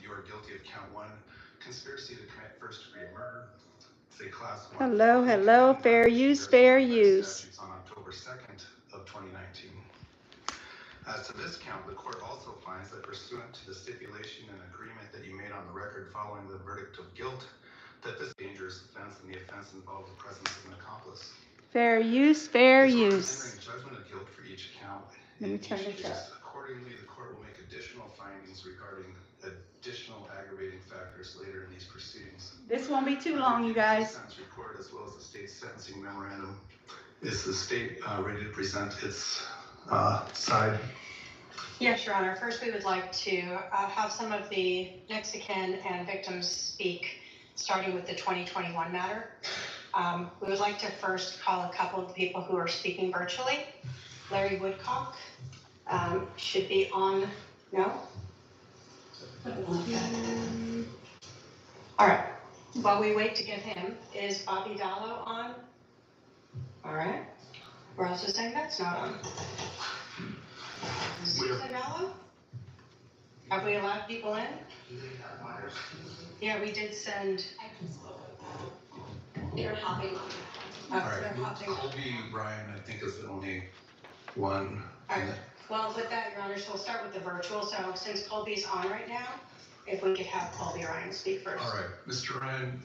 you are guilty of count 1, conspiracy to commit first-degree murder. It's a class 1. Hello. Fair use. Statutes on October 2nd of 2019. As to this count, the court also finds that pursuant to the stipulation and agreement that you made on the record following the verdict of guilt, that this dangerous offense and the offense involves the presence of an accomplice. Fair use. Entering judgment of guilt for each count. Let me turn this up. Accordingly, the court will make additional findings regarding additional aggravating factors later in these proceedings. This won't be too long, you guys. The sentence report, as well as the state sentencing memorandum. Is the state ready to present its side? Yes, Your Honor. First, we would like to have some of the next of kin and victims speak, starting with the 2021 matter. We would like to first call a couple of the people who are speaking virtually. Larry Woodcock should be on. No? All right. While we wait to get him, is Bobby Vallow on? All right. We're also saying that's not on. Susan Vallow? Have we allowed people in? Yeah, we did send. They're hopping. All right. Colby Ryan, I think, is the only one. All right. Well, with that, Your Honor, so we'll start with the virtual. So since Colby's on right now, if we could have Colby Ryan speak first. All right. Mr. Ryan,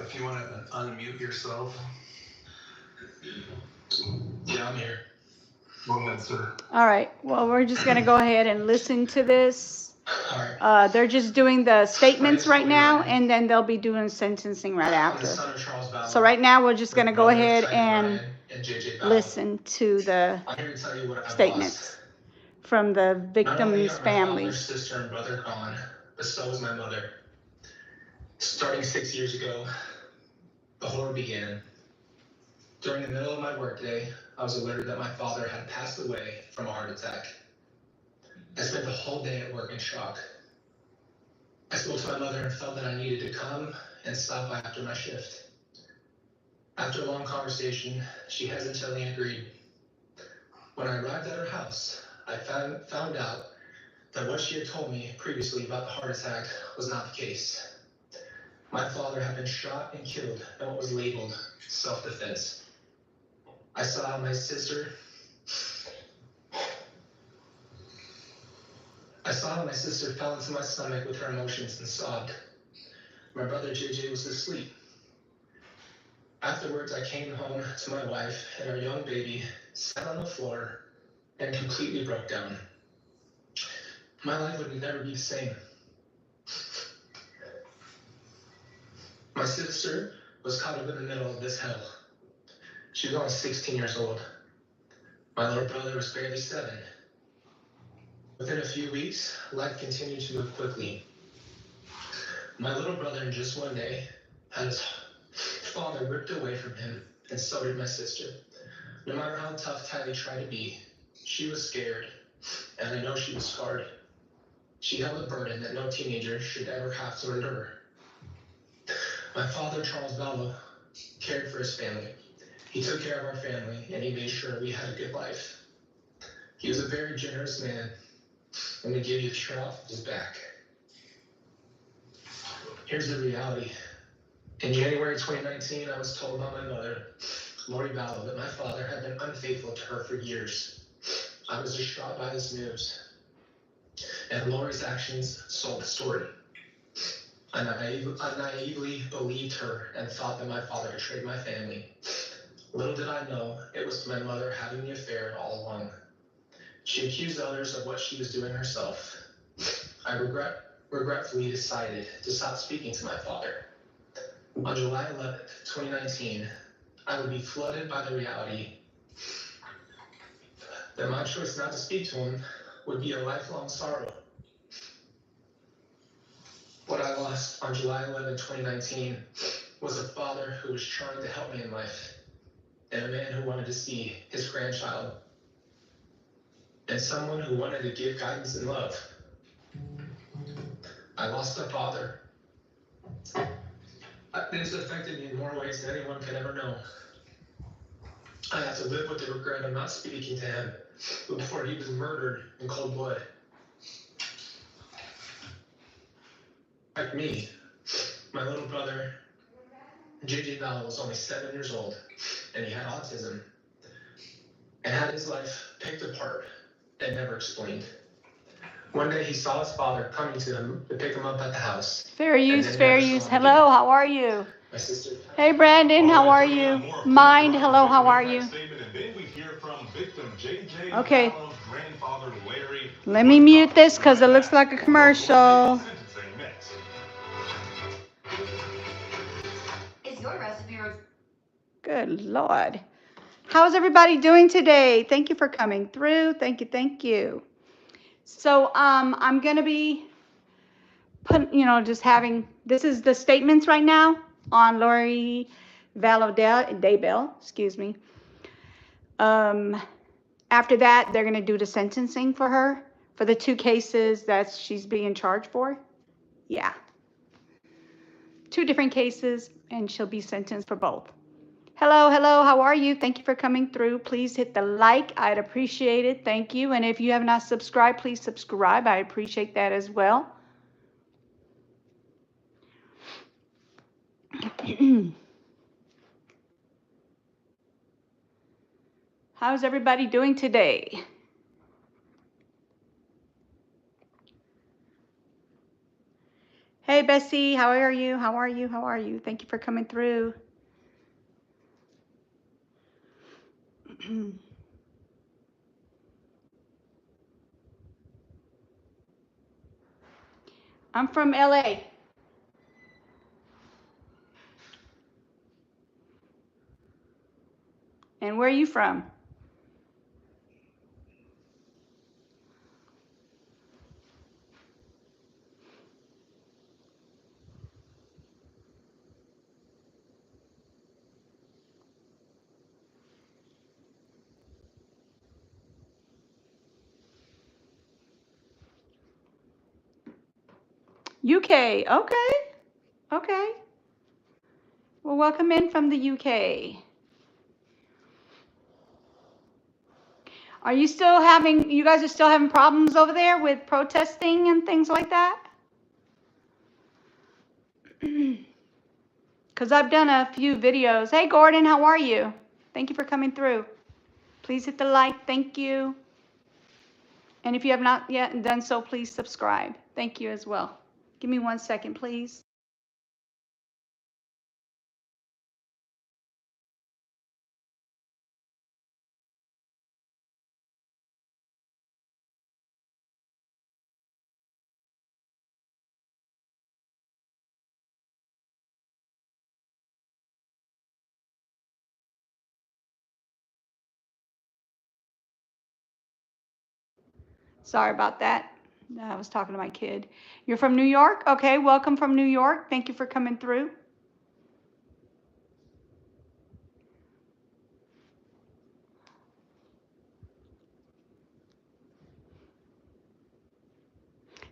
if you want to unmute yourself. Yeah, I'm here. Go ahead, sir. All right. Well, we're just going to go ahead and listen to this. All right. They're just doing the statements right now, and then they'll be doing sentencing right I'm the after. son of Charles Vallow, So right now, we're just going to go brother of ahead Tiny and Ryan and JJ Vallow. listen to the I'm here to tell you what I've statements lost. from the Not only victims' are my father, families. sister, and brother gone, but so is my mother. Starting 6 years ago, the horror began. During the middle of my workday, I was alerted that my father had passed away from a heart attack. I spent the whole day at work in shock. I spoke to my mother and felt that I needed to come and stop by after my shift. After a long conversation, she hesitantly agreed. When I arrived at her house, I found out that what she had told me previously about the heart attack was not the case. My father had been shot and killed in what was labeled self-defense. I saw how my sister fell into my stomach with her emotions and sobbed. My brother JJ was asleep. Afterwards, I came home to my wife, and our young baby sat on the floor and completely broke down. My life would never be the same. My sister was caught up in the middle of this hell. She was only 16 years old. My little brother was barely 7. Within a few weeks, life continued to move quickly. My little brother, in just one day, had his father ripped away from him, and so did my sister. No matter how tough Tylee tried to be, she was scared, and I know she was scarred. She held a burden that no teenager should ever have to endure. My father, Charles Vallow, cared for his family. He took care of our family, and he made sure we had a good life. He was a very generous man, and he gave you the shirt off his back. Here's the reality. In January 2019, I was told by my mother, Lori Vallow, that my father had been unfaithful to her for years. I was distraught by this news, and Lori's actions sold the story. I naively believed her and thought that my father betrayed my family. Little did I know it was my mother having the affair all along. She accused others of what she was doing herself. I regretfully decided to stop speaking to my father. On July 11th, 2019, I would be flooded by the reality that my choice not to speak to him would be a lifelong sorrow. What I lost on July 11, 2019 was a father who was trying to help me in life, and a man who wanted to see his grandchild, and someone who wanted to give guidance and love. I lost a father. This affected me in more ways than anyone could ever know. I have to live with the regret of not speaking to him before he was murdered in cold blood. Like me, my little brother, J.J. Vallow, was only 7 years old, and he had autism, and had his life picked apart and never explained. One day he saw his father coming to him to pick him up at the house. Fair use, fair use. Again. Hello, how are you? My sister. Hey, Brandon, how are you? Mind, hello, how are you? Okay. Let me mute this because it looks like a commercial. Is your recipe? Good Lord. How's everybody doing today? Thank you for coming through. Thank you, thank you. So I'm going to be just having, this is the statements right now on Lori Vallow Daybell, excuse me. After that, they're going to do the sentencing for her for the 2 cases that she's being charged for. Yeah. 2 different cases, and she'll be sentenced for both. Hello, hello, how are you? Thank you for coming through. Please hit the like. I'd appreciate it. Thank you. And if you have not subscribed, please subscribe. I appreciate that as well. How's everybody doing today? Hey, Bessie, how are you? How are you? How are you? Thank you for coming through. I'm from LA. And where are you from? UK. Okay. Okay. Well, welcome in from the UK. Are you still having, you guys are still having problems over there with protesting and things like that? Because I've done a few videos. Hey, Gordon, how are you? Thank you for coming through. Please hit the like. Thank you. And if you have not yet done so, please subscribe. Thank you as well. Give me 1 second, please. Sorry about that. I was talking to my kid. You're from New York? Okay, welcome from New York. Thank you for coming through.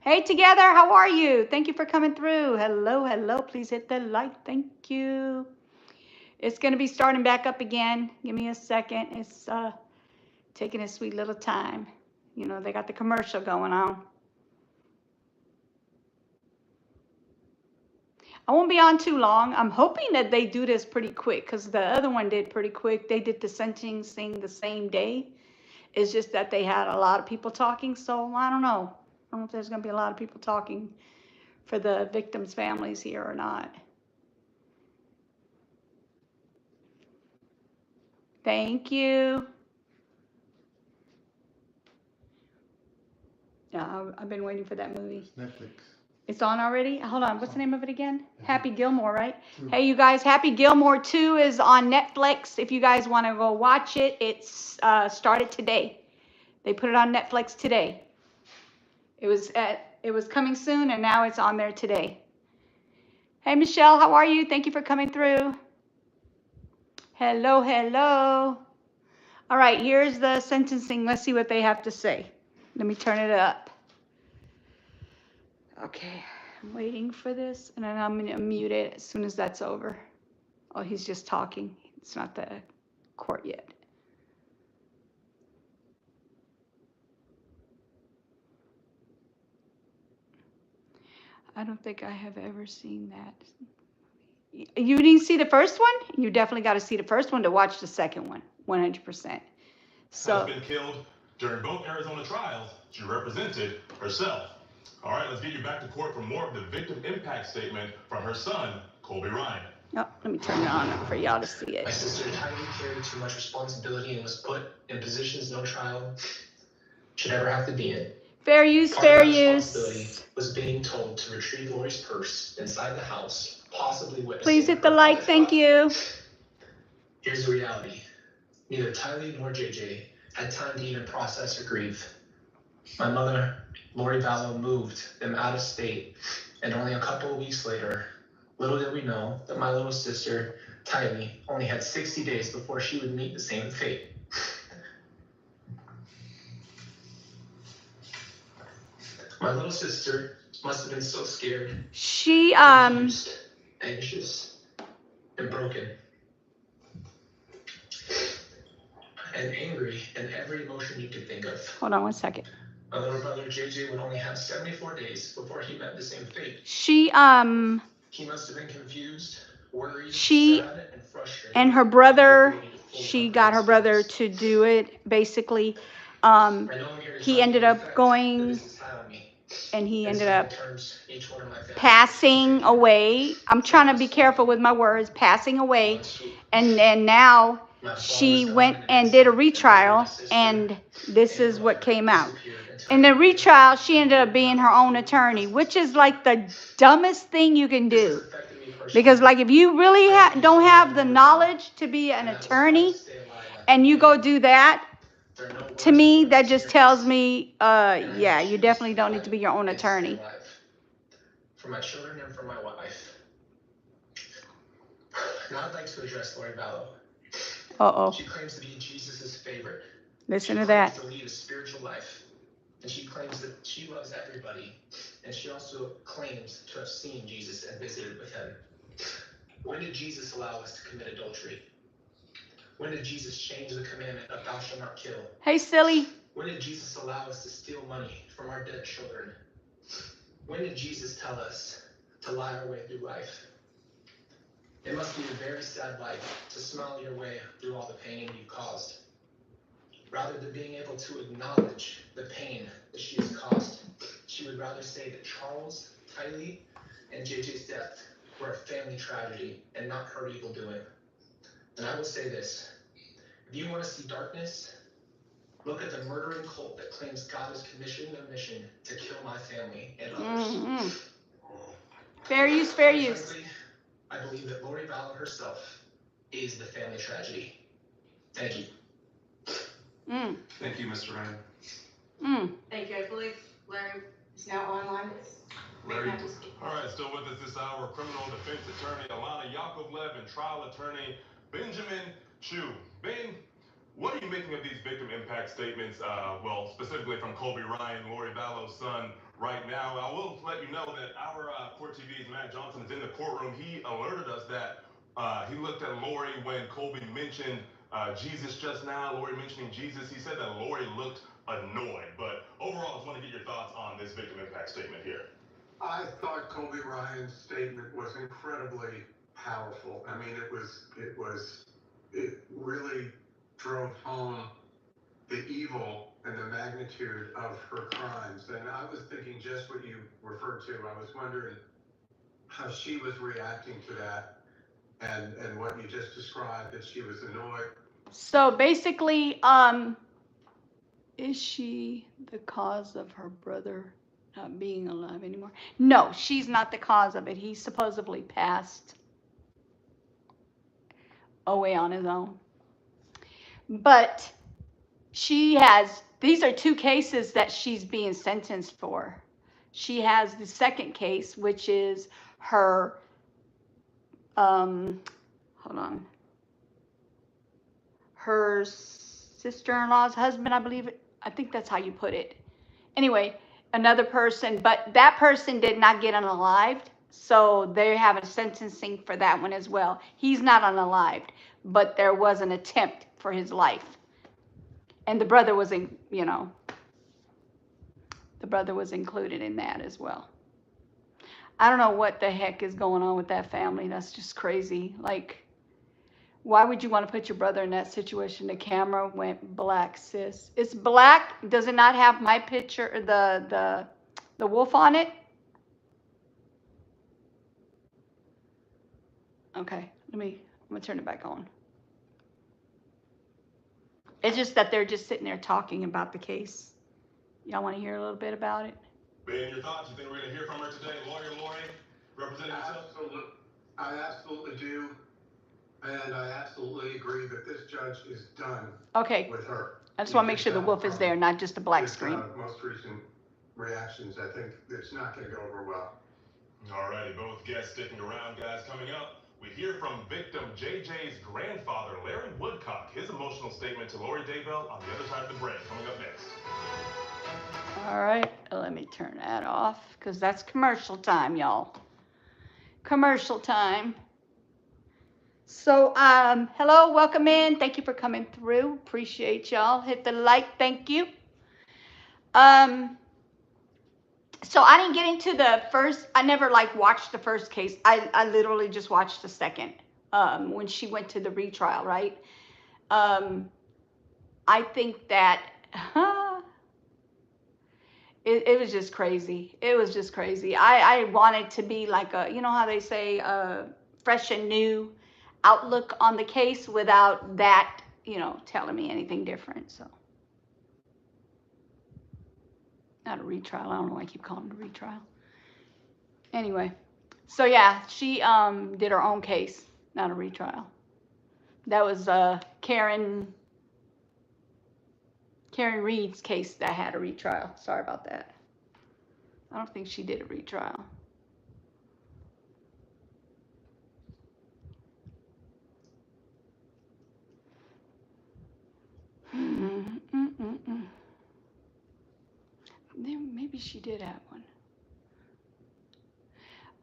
Hey, together, how are you? Thank you for coming through. Hello, hello. Please hit the like. Thank you. It's going to be starting back up again. Give me a second. It's taking a sweet little time. You know, they got the commercial going on. I won't be on too long. I'm hoping that they do this pretty quick because the other one did pretty quick. They did the sentencing the same day. It's just that they had a lot of people talking, so I don't know. I don't know if there's going to be a lot of people talking for the victims' families here or not. Thank you. Yeah, I've been waiting for that movie. Netflix. It's on already? Hold on, what's the name of it again? Happy Gilmore, right? Hey, you guys, Happy Gilmore 2 is on Netflix. If you guys want to go watch it, it's started today. They put it on Netflix today. It was coming soon, and now it's on there today. Hey, Michelle, how are you? Thank you for coming through. Hello, hello. All right, here's the sentencing. Let's see what they have to say. Let me turn it up. Okay, I'm waiting for this, and then I'm going to mute it as soon as that's over. Oh, he's just talking. It's not the court yet. I don't think I have ever seen that. You didn't see the first one? You definitely got to see the first one to watch the second one, 100%. So, has been killed during both Arizona trials. She represented herself. All right, let's get you back to court for more of the victim impact statement from her son, Colby Ryan. oh, let me turn it on for y'all to see My it. sister Tylee carried too much responsibility and was put in positions no child should ever have to be in. Fair use, Part of fair that responsibility use. was being told to retrieve Lori's purse inside the house, possibly witnessing Please hit the her like, father thank file. you. Here's the reality. Neither Tylee nor JJ had time to even process or grieve. My mother, Lori Vallow, moved them out of state, and only a couple of weeks later, little did we know that my little sister, Tylee, only had 60 days before she would meet the same fate. My little sister must have been so scared, She, confused, anxious, and broken, and angry in every emotion you could think of. hold on one second. My little brother JJ would only have 74 days before he met the same fate. She, He must have been confused, worried, She sad, and frustrated. and her brother, she got her brother to do it, basically. I know I'm here to He tell ended you the up effect that going, this has had on me. and he In ended simple up terms, each one of my family passing away. I'm trying to be careful with my words, passing away. And now she went and did a retrial, and this is what came out. In the retrial, she ended up being her own attorney, which is like the dumbest thing you can do. Because like if you really don't have the knowledge to be an attorney and you go do that, to me, that just tells me, yeah, you definitely don't need to be your own attorney. For my children and for my wife. Now I'd like to address Lori Vallow. Uh-oh. She claims to be Jesus' favorite. Listen to She that. claims to lead a spiritual life. And she claims that she loves everybody. And she also claims to have seen Jesus and visited with him. When did Jesus allow us to commit adultery? When did Jesus change the commandment of thou shalt not kill? Hey, silly. When did Jesus allow us to steal money from our dead children? When did Jesus tell us to lie our way through life? It must be a very sad life to smile your way through all the pain you've caused. Rather than being able to acknowledge the pain that she has caused, she would rather say that Charles, Tylee, and JJ's death were a family tragedy and not her evil doing. And I will say this, if you want to see darkness, look at the murdering cult that claims God has commissioned their mission to kill my family and others. Mm-hmm. Fair use, fair use. Frankly, I believe that Lori Vallow herself is the family tragedy. Thank you. Thank you, Mr. Ryan. Thank you. I believe Larry is now online. Larry. All right, still with us this hour, criminal defense attorney Alana Yakovlev and trial attorney Benjamin Chu. Ben, what are you making of these victim impact statements? Well, specifically from Colby Ryan, Lori Vallow's son, right now. I will let you know that our Court TV's Matt Johnson is in the courtroom. He alerted us that he looked at Lori when Colby mentioned Jesus just now. Lori mentioning Jesus. He said that Lori looked annoyed. But overall, I just want to get your thoughts on this victim impact statement here. I thought Colby Ryan's statement was incredibly powerful. I mean, it really drove home the evil and the magnitude of her crimes. And I was thinking just what you referred to. I was wondering how she was reacting to that and what you just described, that she was annoyed. So basically, is she the cause of her brother not being alive anymore? No, she's not the cause of it. He supposedly passed away on his own. But she has, these are two cases that she's being sentenced for. She has the second case, which is her, hold on, her sister-in-law's husband, I believe it. I think that's how you put it. Anyway, another person, but that person did not get unalived, so they have a sentencing for that one as well. He's not unalived, but there was an attempt for his life. And the brother was in, you know, the brother was included in that as well. I don't know what the heck is going on with that family. That's just crazy. Like, why would you want to put your brother in that situation? The camera went black, sis. It's black. Does it not have my picture, the wolf on it? Okay, I'm gonna turn it back on. It's just that they're just sitting there talking about the case. Y'all want to hear a little bit about it? Ben, your thoughts? You think we're going to hear from her today? Lawyer Lori, representing yourself? I absolutely do. And I absolutely agree that this judge is done Okay, with her. I just want to make sure the wolf is there, not just a black screen. Most recent reactions, I think it's not going to go over well. Alrighty, both guests sticking around, guys. Coming up, we hear from victim JJ's grandfather, Larry Woodcock. His emotional statement to Lori Daybell on the other side of the break. Coming up next. All right, let me turn that off because that's commercial time, y'all. Commercial time. So, hello, welcome in. Thank you for coming through. Appreciate y'all. Hit the like, thank you. So I didn't get into the first, I never like watched the first case. I literally just watched the second, when she went to the retrial, right? I think that, it was just crazy. It was just crazy. I wanted to be like a, you know how they say, fresh and new outlook on the case without that, you know, telling me anything different. So not a retrial. I don't know why I keep calling it a retrial. Anyway, so yeah, she did her own case, not a retrial. That was Karen Reed's case that had a retrial. Sorry about that. I don't think she did a retrial. Maybe she did have one.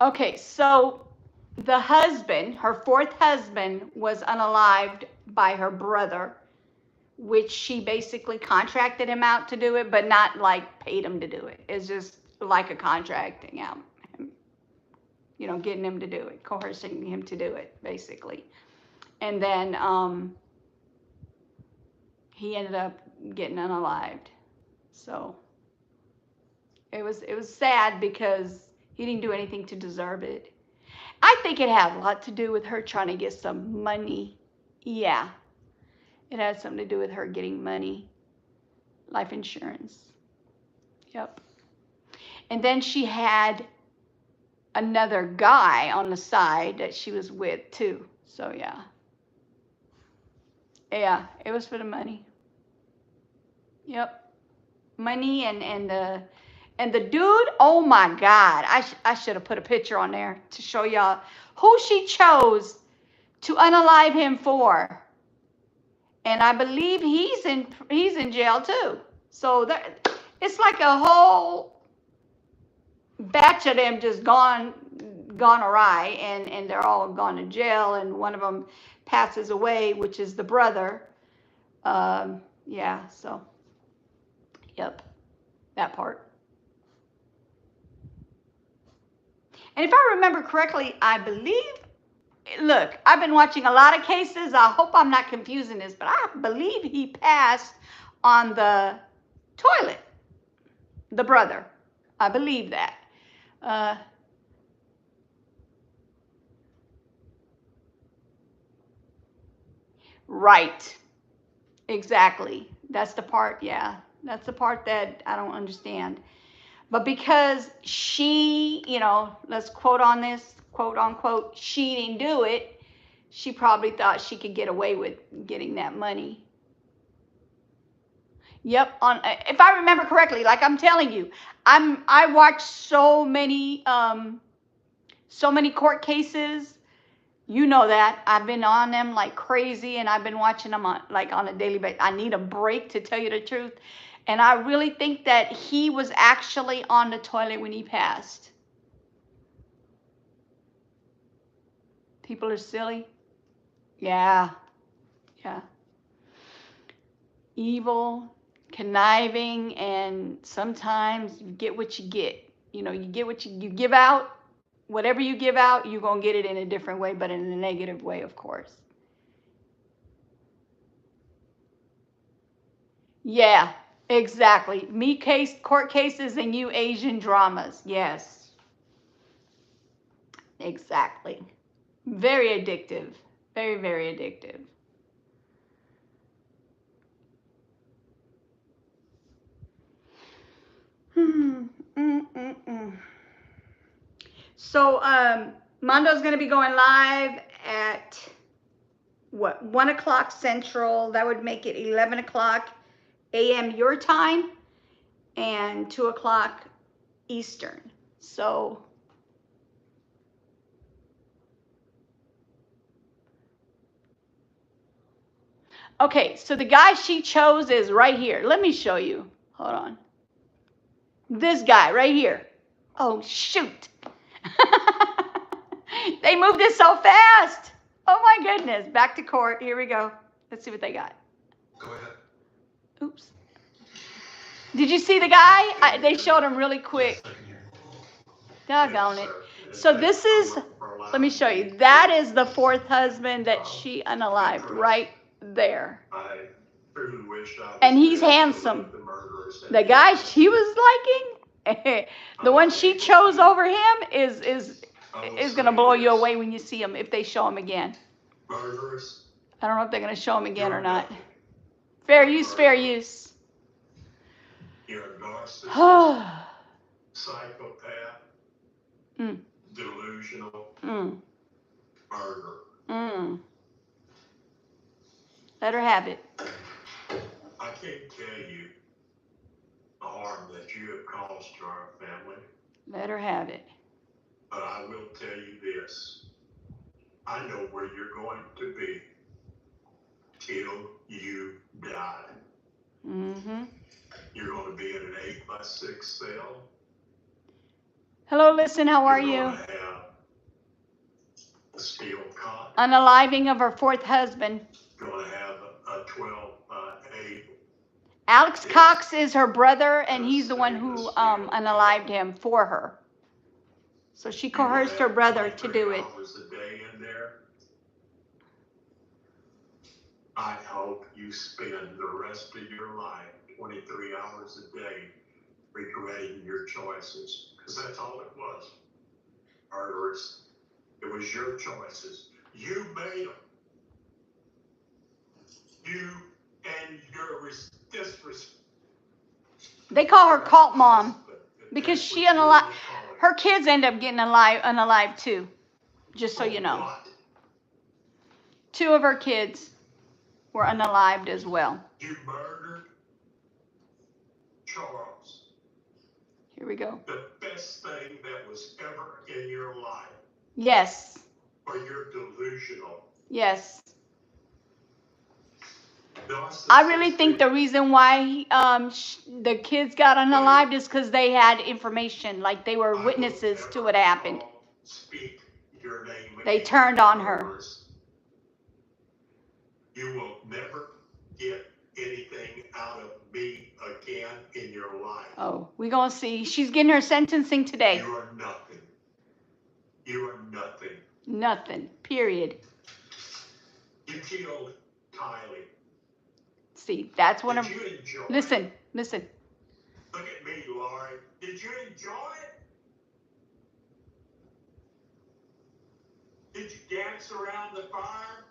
Okay, so the husband, her fourth husband, was unalived by her brother, which she basically contracted him out to do it, but not like paid him to do it. It's just like a contracting out, you know, getting him to do it, coercing him to do it, basically. And then he ended up getting unalived. So it was sad because he didn't do anything to deserve it. I think it had a lot to do with her trying to get some money. Yeah, it had something to do with her getting money, life insurance. Yep. And then she had another guy on the side that she was with too. So yeah. Yeah, it was for the money. Yep. Money and the dude, oh my God. I should have put a picture on there to show y'all who she chose to unalive him for. And I believe he's in jail too. So it's like a whole batch of them just gone awry, and they're all gone to jail, and one of them passes away, which is the brother. Yeah, so yep, that part. And if I remember correctly, I believe, look, I've been watching a lot of cases. I hope I'm not confusing this, but I believe he passed on the toilet, the brother. I believe that. Right. Exactly. That's the part, yeah. That's the part that I don't understand. But because she, you know, let's quote on this, quote unquote, she didn't do it, she probably thought she could get away with getting that money. Yep, if I remember correctly, like I'm telling you, I watch so many court cases. You know that. I've been on them like crazy, and I've been watching them on a daily basis. I need a break, to tell you the truth. And I really think that he was actually on the toilet when he passed. People are silly. Yeah. Yeah. Evil, conniving, and sometimes you get what you get. You know, you get what you give out, whatever you give out, you're going to get it in a different way, but in a negative way, of course. Yeah, exactly. Me court cases and you Asian dramas. Yes, exactly. Very addictive. Very, very addictive. So, Mondo's going to be going live at what, 1 o'clock Central. That would make it 11 o'clock a.m. your time and 2 o'clock Eastern. So, okay, so the guy she chose is right here. Let me show you. Hold on. This guy right here. Oh, shoot. They moved it so fast. Oh, my goodness. Back to court. Here we go. Let's see what they got. Go ahead. Oops. Did you see the guy? They showed him really quick. Yes, I can hear you. Doggone it. So this is, let me show you. That is the fourth husband that she unalived right there. And he's handsome. The guy she was liking, the one she chose over him is going to blow you away when you see him, if they show him again. I don't know if they're going to show him again or not. Fair use, fair use. You're a narcissist, psychopath, delusional, murderer. Let her have it. I can't tell you the harm that you have caused to our family. Let her have it. But I will tell you this. I know where you're going to be till you die. You're going to be in an 8x6 cell. Hello, listen, how are You're you? going to have a steel cot. Unaliving of her fourth husband. You're going to have a 12x8. Alex Cox is her brother, and he's the one who unalived him for her. So she coerced her brother to do it. Hours a day in there. I hope you spend the rest of your life 23 hours a day regretting your choices, because that's all it was. Murderers. It was your choices. You made them. You and your disrespect. They call her cult mom because she unalived. Her kids end up getting unalived too, just so you know. 2 of her kids were unalived as well. You murdered Charles. Here we go. The best thing that was ever in your life. Yes. Or you're delusional. Yes. I really think the reason why the kids got unalived is because they had information, like they were witnesses to what happened. Speak your name. They turned on her. You will never get anything out of me again in your life. Oh, we're going to see. She's getting her sentencing today. You are nothing. You are nothing. Nothing, period. You killed Kylie. See, that's one of... Did you enjoy it? Listen. Look at me, Laurie. Did you enjoy it? Did you dance around the fire?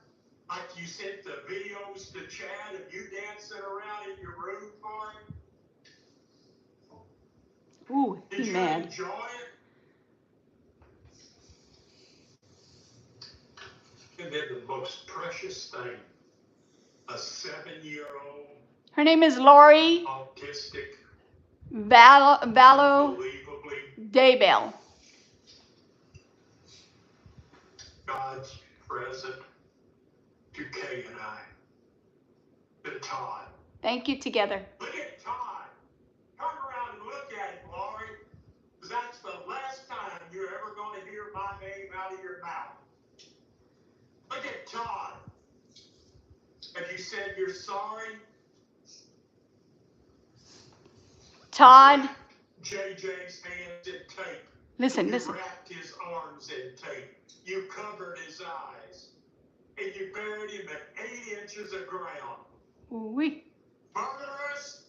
Like you sent the videos to Chad of you dancing around in your room for him? Ooh, Did he you mad. enjoy it? And then the most precious thing, a 7-year-old. Her name is Lori Autistic. Vallow Daybell. God's present to Kay and I. To Todd. Thank you, together. Look at Todd. Turn around and look at him, Laurie. Because that's the last time you're ever going to hear my name out of your mouth. Look at Todd. Have you said you're sorry? Todd. JJ's hands in tape Listen, You listen. wrapped his arms in tape. You covered his eyes. And you buried him at 8 inches of ground. Oui. Murderous!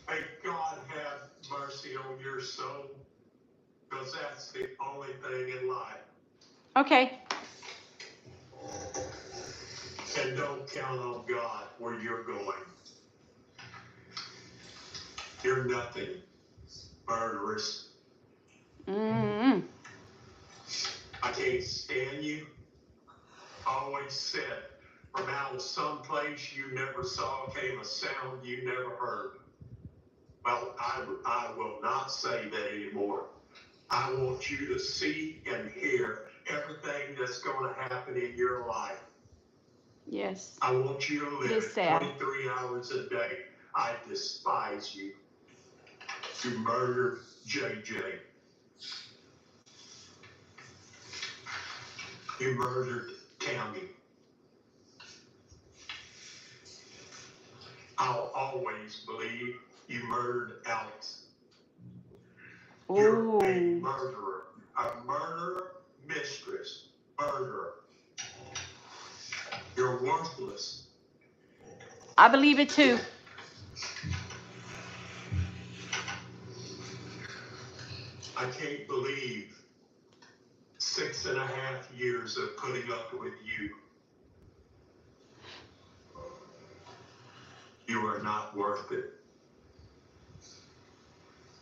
May God have mercy on your soul, because that's the only thing in life. Okay. And don't count on God where you're going. You're nothing, murderous. Mm-hmm. I can't stand you. Always said, from out of some place you never saw came a sound you never heard. Well, I will not say that anymore. I want you to see and hear everything that's going to happen in your life. Yes. I want you to It is live sad. 23 hours a day. I despise you. You murdered JJ. You murdered Tammy. I'll always believe you murdered Alex. You're a Ooh. murderer, mistress, murderer. You're worthless. I believe it too. I can't believe 6.5 years of putting up with you. You are not worth it.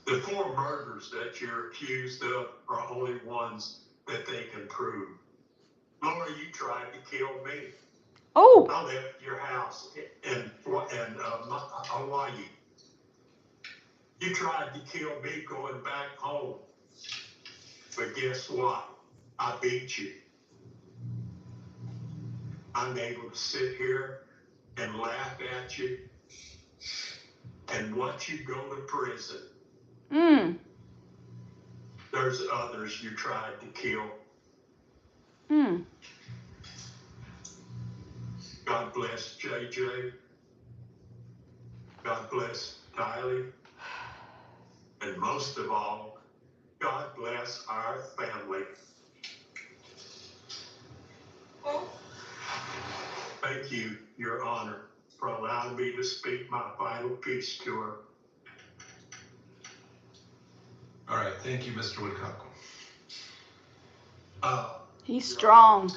The 4 murders that you're accused of are only ones that they can prove. Laura, you tried to kill me. Oh. I left your house in Hawaii. You tried to kill me going back home. But guess what? I beat you. I'm able to sit here and laugh at you and watch you go to prison. Mm. There's others you tried to kill. Mm. God bless JJ. God bless Tylee. And most of all, God bless our family. Thank you, Your Honor, for allowing me to speak my final piece to her. All right, thank you, Mr. Woodcock. He's strong.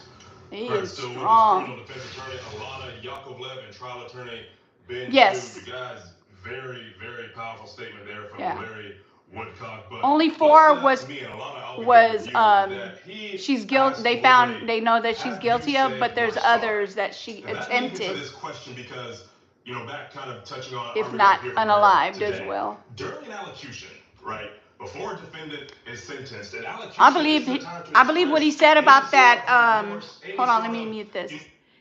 He Right, is still with us, strong. criminal defense attorney Alana Yakovlev and trial attorney Ben Yes. Chu. You guys, very, very powerful statement there from Yeah. Larry Woodcock. But Only what 4 stood out was to me, and Alana, I'll begin was with you, that he she's guilty. asked They Lori, they know that she's "Have guilty you of, said but there's you're sorry?" others that she And that leads into attempted, this question because, you know, back kind of touching on, if are we not going to hear from her unalived as today? well. During an allocution, right, before a defendant is sentenced, an allocution I believe is the time to I believe what he express said any about sort that. of remorse, any Hold on, let sort me of mute this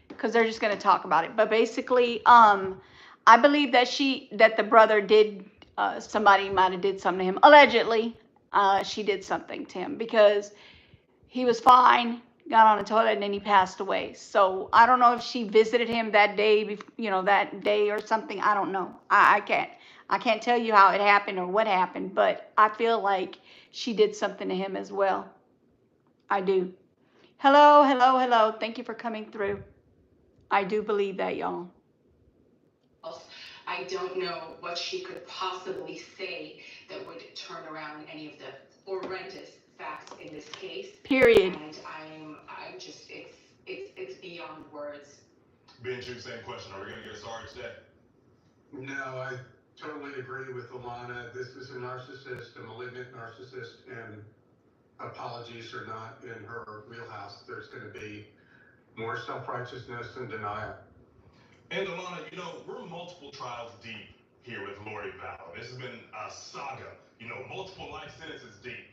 because they're just going to talk about it. But basically, I believe that the brother did. Somebody might have did something to him. Allegedly, she did something to him because he was fine, got on the toilet, and then he passed away. So I don't know if she visited him that day, that day or something. I don't know. I can't tell you how it happened or what happened, but I feel like she did something to him as well. I do. Hello, hello, hello. Thank you for coming through. I do believe that, y'all. I don't know what she could possibly say that would turn around any of the horrendous facts in this case. Period. And I'm just, it's beyond words. Ben Chu, same question. Are we going to get a sorry today? No, I totally agree with Alana. This is a narcissist, a malignant narcissist, and apologies are not in her wheelhouse. There's going to be more self-righteousness and denial. And Alana, you know, we're multiple trials deep here with Lori Vallow. This has been a saga, you know, multiple life sentences deep.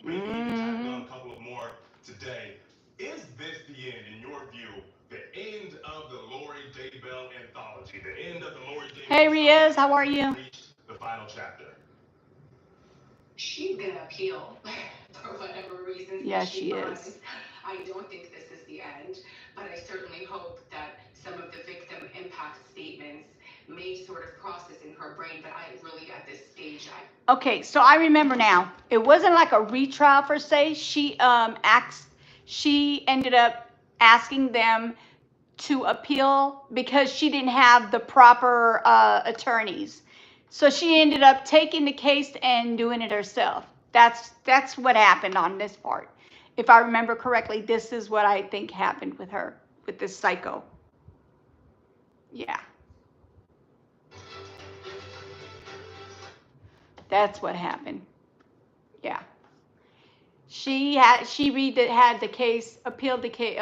Maybe even tacking on a couple of more today. Is this the end, in your view, the end of the Lori Daybell anthology, the end of the Lori Daybell? Hey, Riaz, how are you? Reached the final chapter. She's gonna appeal for whatever reasons. Yes, she she finds. is. I don't think this is the end, but I certainly hope that some of the victim impact statements may sort of process in her brain, but I really, at this stage, Okay, so I remember now. It wasn't like a retrial per se. She ended up asking them to appeal because she didn't have the proper attorneys. So she ended up taking the case and doing it herself. That's what happened on this part. If I remember correctly, this is what I think happened with her, with this psycho. Yeah. That's what happened. Yeah. She had the case, appealed the case,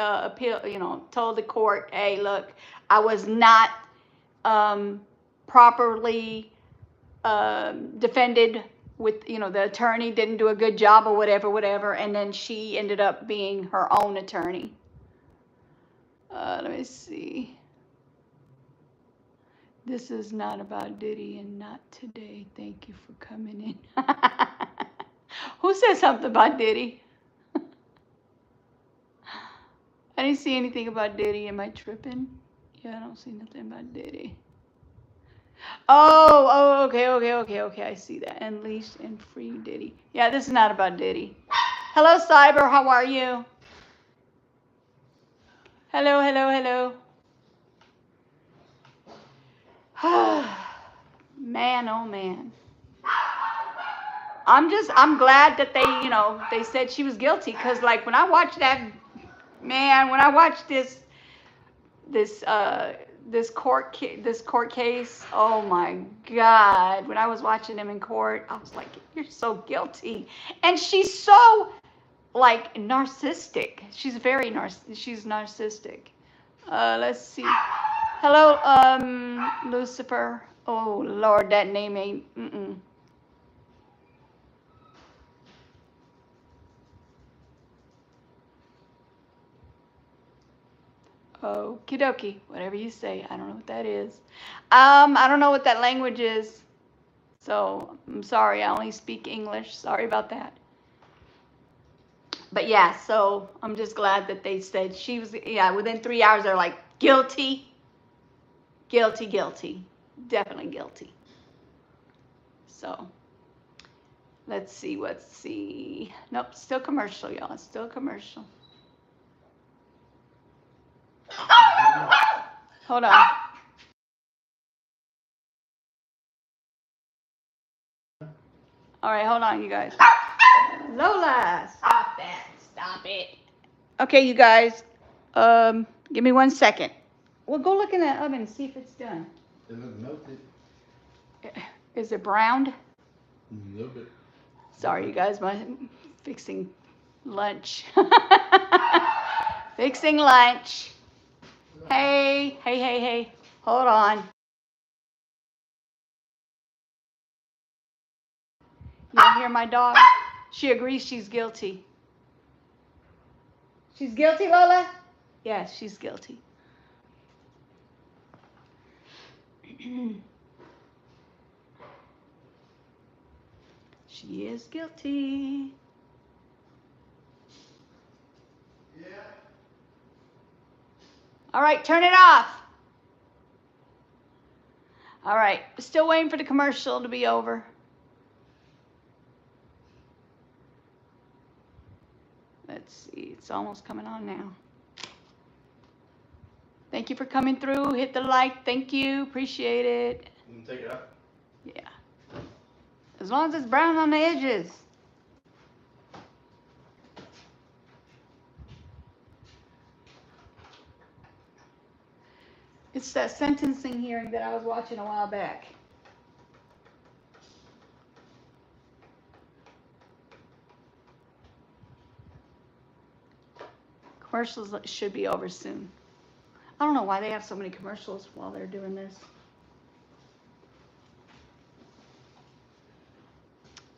told the court, hey, look, I was not properly defended with, the attorney didn't do a good job or whatever, and then she ended up being her own attorney. Let me see. This is not about Diddy and not today. Thank you for coming in. Who said something about Diddy? I didn't see anything about Diddy. Am I tripping? Yeah, I don't see nothing about Diddy. Oh, okay. I see that. Unleashed and free Diddy. Yeah, this is not about Diddy. Hello, Cyber. How are you? Hello. Man, oh man. I'm glad that they said she was guilty, because like when I watched this court case, oh my God, when I was watching him in court, I was like, you're so guilty. And she's so like narcissistic. She's she's narcissistic. Let's see. Hello, Lucifer. Oh Lord, that name ain't. Okie dokie, whatever you say. I don't know what that is. I don't know what that language is. So I'm sorry, I only speak English. Sorry about that. But yeah, so I'm just glad that they said she was, within 3 hours, they're like, guilty. Definitely guilty. So let's see. Nope, still commercial, y'all. It's still commercial. Hold on. All right, hold on, you guys. Lola, stop that. Stop it. Okay, you guys. Give me 1 second. Well, go look in that oven and see if it's done. It looks melted. Is it browned? A little bit. Sorry, you guys. Fixing lunch. Fixing lunch. Hey. Hold on. You don't hear my dog? She agrees she's guilty. She's guilty, Lola? Yes, she's guilty. She is guilty. Yeah. All right, turn it off. All right, still waiting for the commercial to be over. Let's see, it's almost coming on now. Thank you for coming through. Hit the like. Thank you. Appreciate it. You can take it out. Yeah. As long as it's brown on the edges. It's that sentencing hearing that I was watching a while back. Commercials should be over soon. I don't know why they have so many commercials while they're doing this.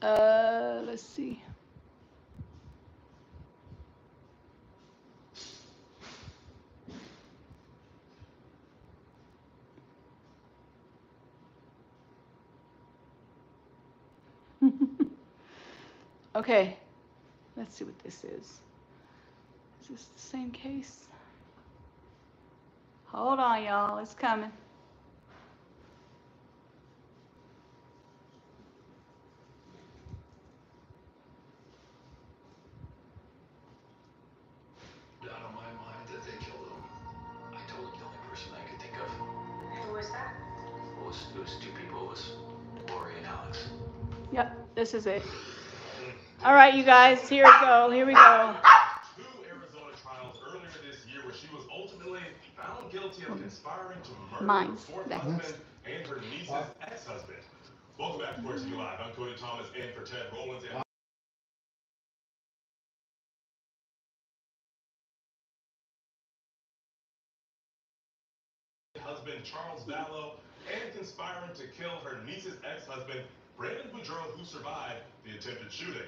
Let's see. Okay, let's see what this is. Is this the same case? Hold on, y'all, it's coming. Yep, this is it. All right, you guys, here we go. Here we go. Two Arizona trials earlier this year where she was ultimately found guilty of conspiring to murder her fourth husband and her niece's ex-husband. Welcome back to Court TV Live. I'm Cody Thomas in for Ted Rollins. And husband Charles Vallow and conspiring to kill her niece's ex-husband Brandon Boudreaux, who survived the attempted shooting.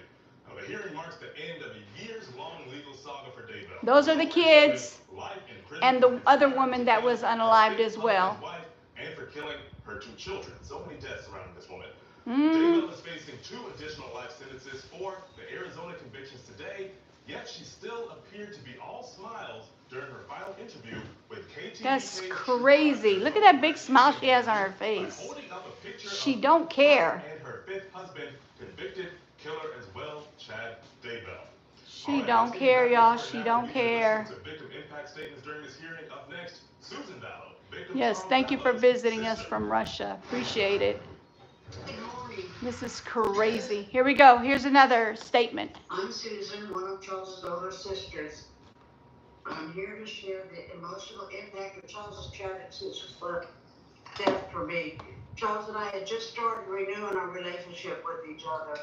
Now, the hearing marks the end of a years-long legal saga for Daybell. Those are the kids and the other woman that was unalived as well. And for killing her two children. So many deaths surrounding this woman. Daybell is facing 2 additional life sentences for the Arizona convictions today, yet she still appeared to be all smiles during her final interview with KTVK. That's crazy. Look at that big smile she has on her face. She don't care. And her 5th husband, convicted killer as well, Chad Daybell. She don't care, y'all. She don't care. Victim impact statements during this hearing. Up next, Susan Vallow. Yes, thank you for visiting us from Russia. Appreciate it. Good morning. This is crazy. Here we go. Here's another statement. I'm Susan, one of Charles's older sisters. I'm here to share the emotional impact of Charles's tragic death for me. Charles and I had just started renewing our relationship with each other.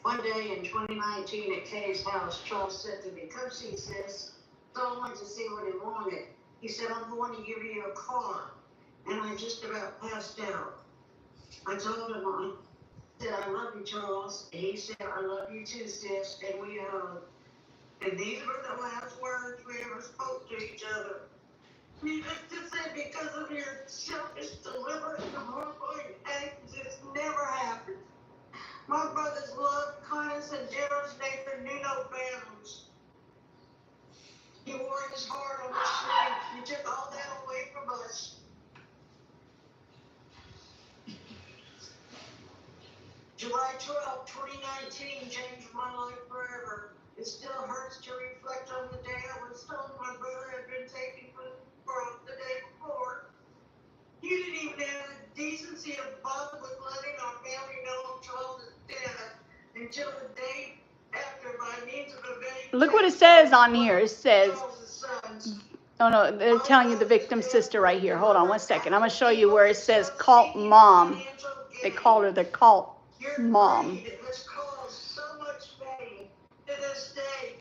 One day in 2019 at Kay's house, Charles said to me, "Come see, sis." So I went to see what he wanted. He said, "I'm going to give you a car." And I just about passed out. I told him, I said, "I love you, Charles." And he said, "I love you too, sis." And we hugged. And these were the last words we ever spoke to each other. Needless to say, because of your selfish, deliberate, and horrifying actions, it's never happened. My brother's love, kindness, and generous nature knew no bounds. He wore his heart on his sleeve. You took all that away from us. July 12, 2019 changed my life forever. It still hurts to reflect on the day I was told my brother had been taken from the day before. You didn't even have the decency of bother with letting our family know of Charles' death until the day after, by means of a Look what it says on here. It says, oh no, they're telling you the victim's sister right here. Hold on one second. I'm going to show you where it says cult mom. They call her the cult mom. It has caused so much pain to this day.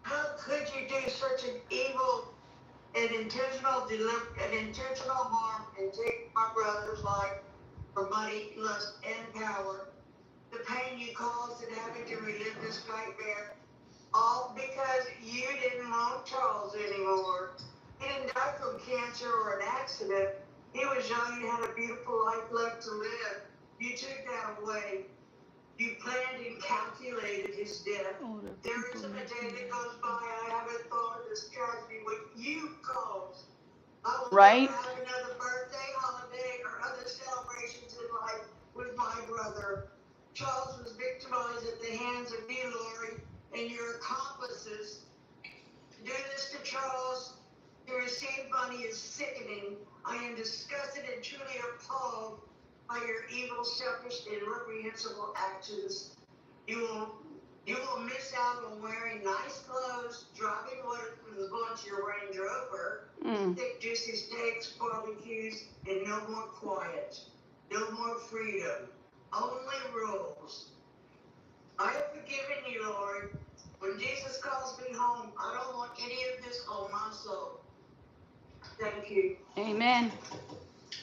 How could you do such an evil and intentional harm and take my brother's life for money, lust, and power? The pain you caused in having to relive this nightmare, all because you didn't want Charles anymore. He didn't die from cancer or an accident. He was young and had a beautiful life left to live. You took that away. You planned and calculated his death. There isn't a day that goes by I haven't thought of this tragedy what you caused. I will right? never have another birthday, holiday, or other celebrations in life with my brother. Charles was victimized at the hands of you, Lori, and your accomplices. To do this to Charles, to receive money is sickening. I am disgusted and truly appalled by your evil, selfish, and reprehensible actions. You will miss out on wearing nice clothes, driving water from the bunch your Range Rover, thick, juicy steaks, barbecues, and no more quiet, no more freedom, only rules. I have forgiven you, Lord. When Jesus calls me home, I don't want any of this on my soul. Thank you. Amen.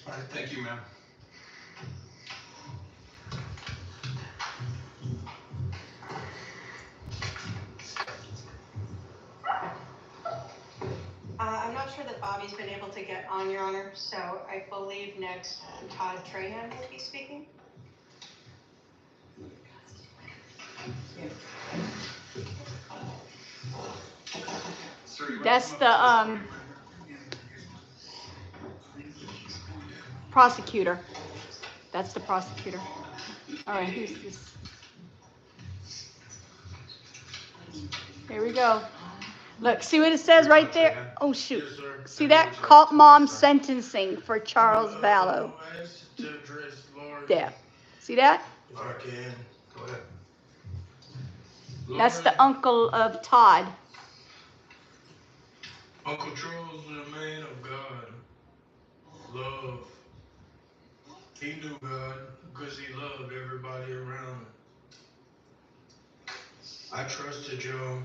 All right, thank you, ma'am. I'm not sure that Bobby's been able to get on, Your Honor, so I believe next Todd Trahan will be speaking. That's the prosecutor. That's the prosecutor. All right, who's this? Here we go. Look, see what it says right there? Oh, shoot. See that? Cult mom sentencing for Charles Vallow. Death. See that? If I can, go That's the Lord, uncle of Todd. Uncle Charles was a man of God, love. He knew God because he loved everybody around him. I trusted y'all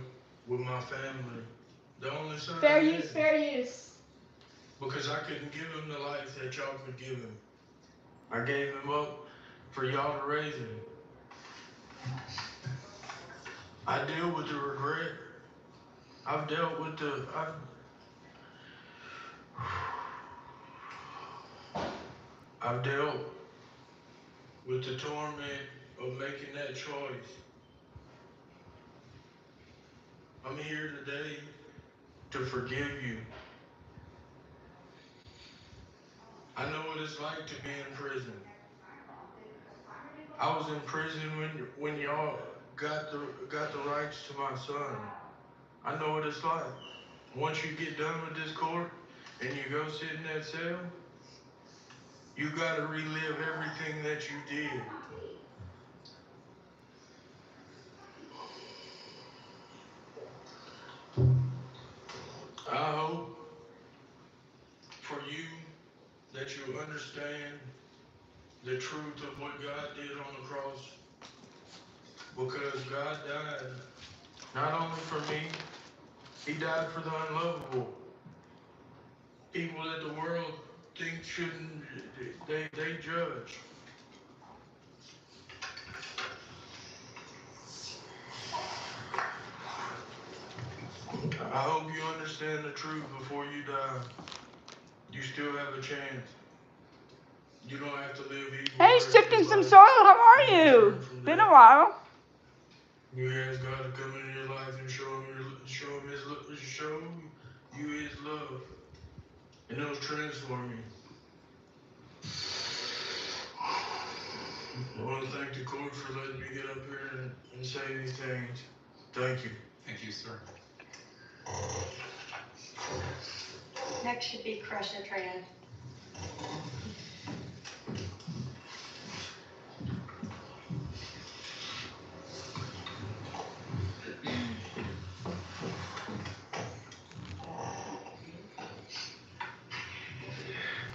with my family. The only son I had. Fair use. Because I couldn't give him the life that y'all could give him. I gave him up for y'all to raise him. I deal with the regret. I've dealt with I've dealt with the torment of making that choice. I'm here today to forgive you. I know what it's like to be in prison. I was in prison when y'all got the rights to my son. I know what it's like. Once you get done with this court and you go sit in that cell, you gotta relive everything that you did. I hope for you that you understand the truth of what God did on the cross. Because God died not only for me, he died for the unlovable. People that the world thinks shouldn't, they judge. I hope you understand the truth before you die. You still have a chance. You don't have to live evil. Hey, shifting some soil. How are you? Been a while. You ask God to come into your life and show you his love. And it'll transform you. I want to thank the court for letting me get up here and say these things. Thank you. Thank you, sir. Next should be Crusher Tran.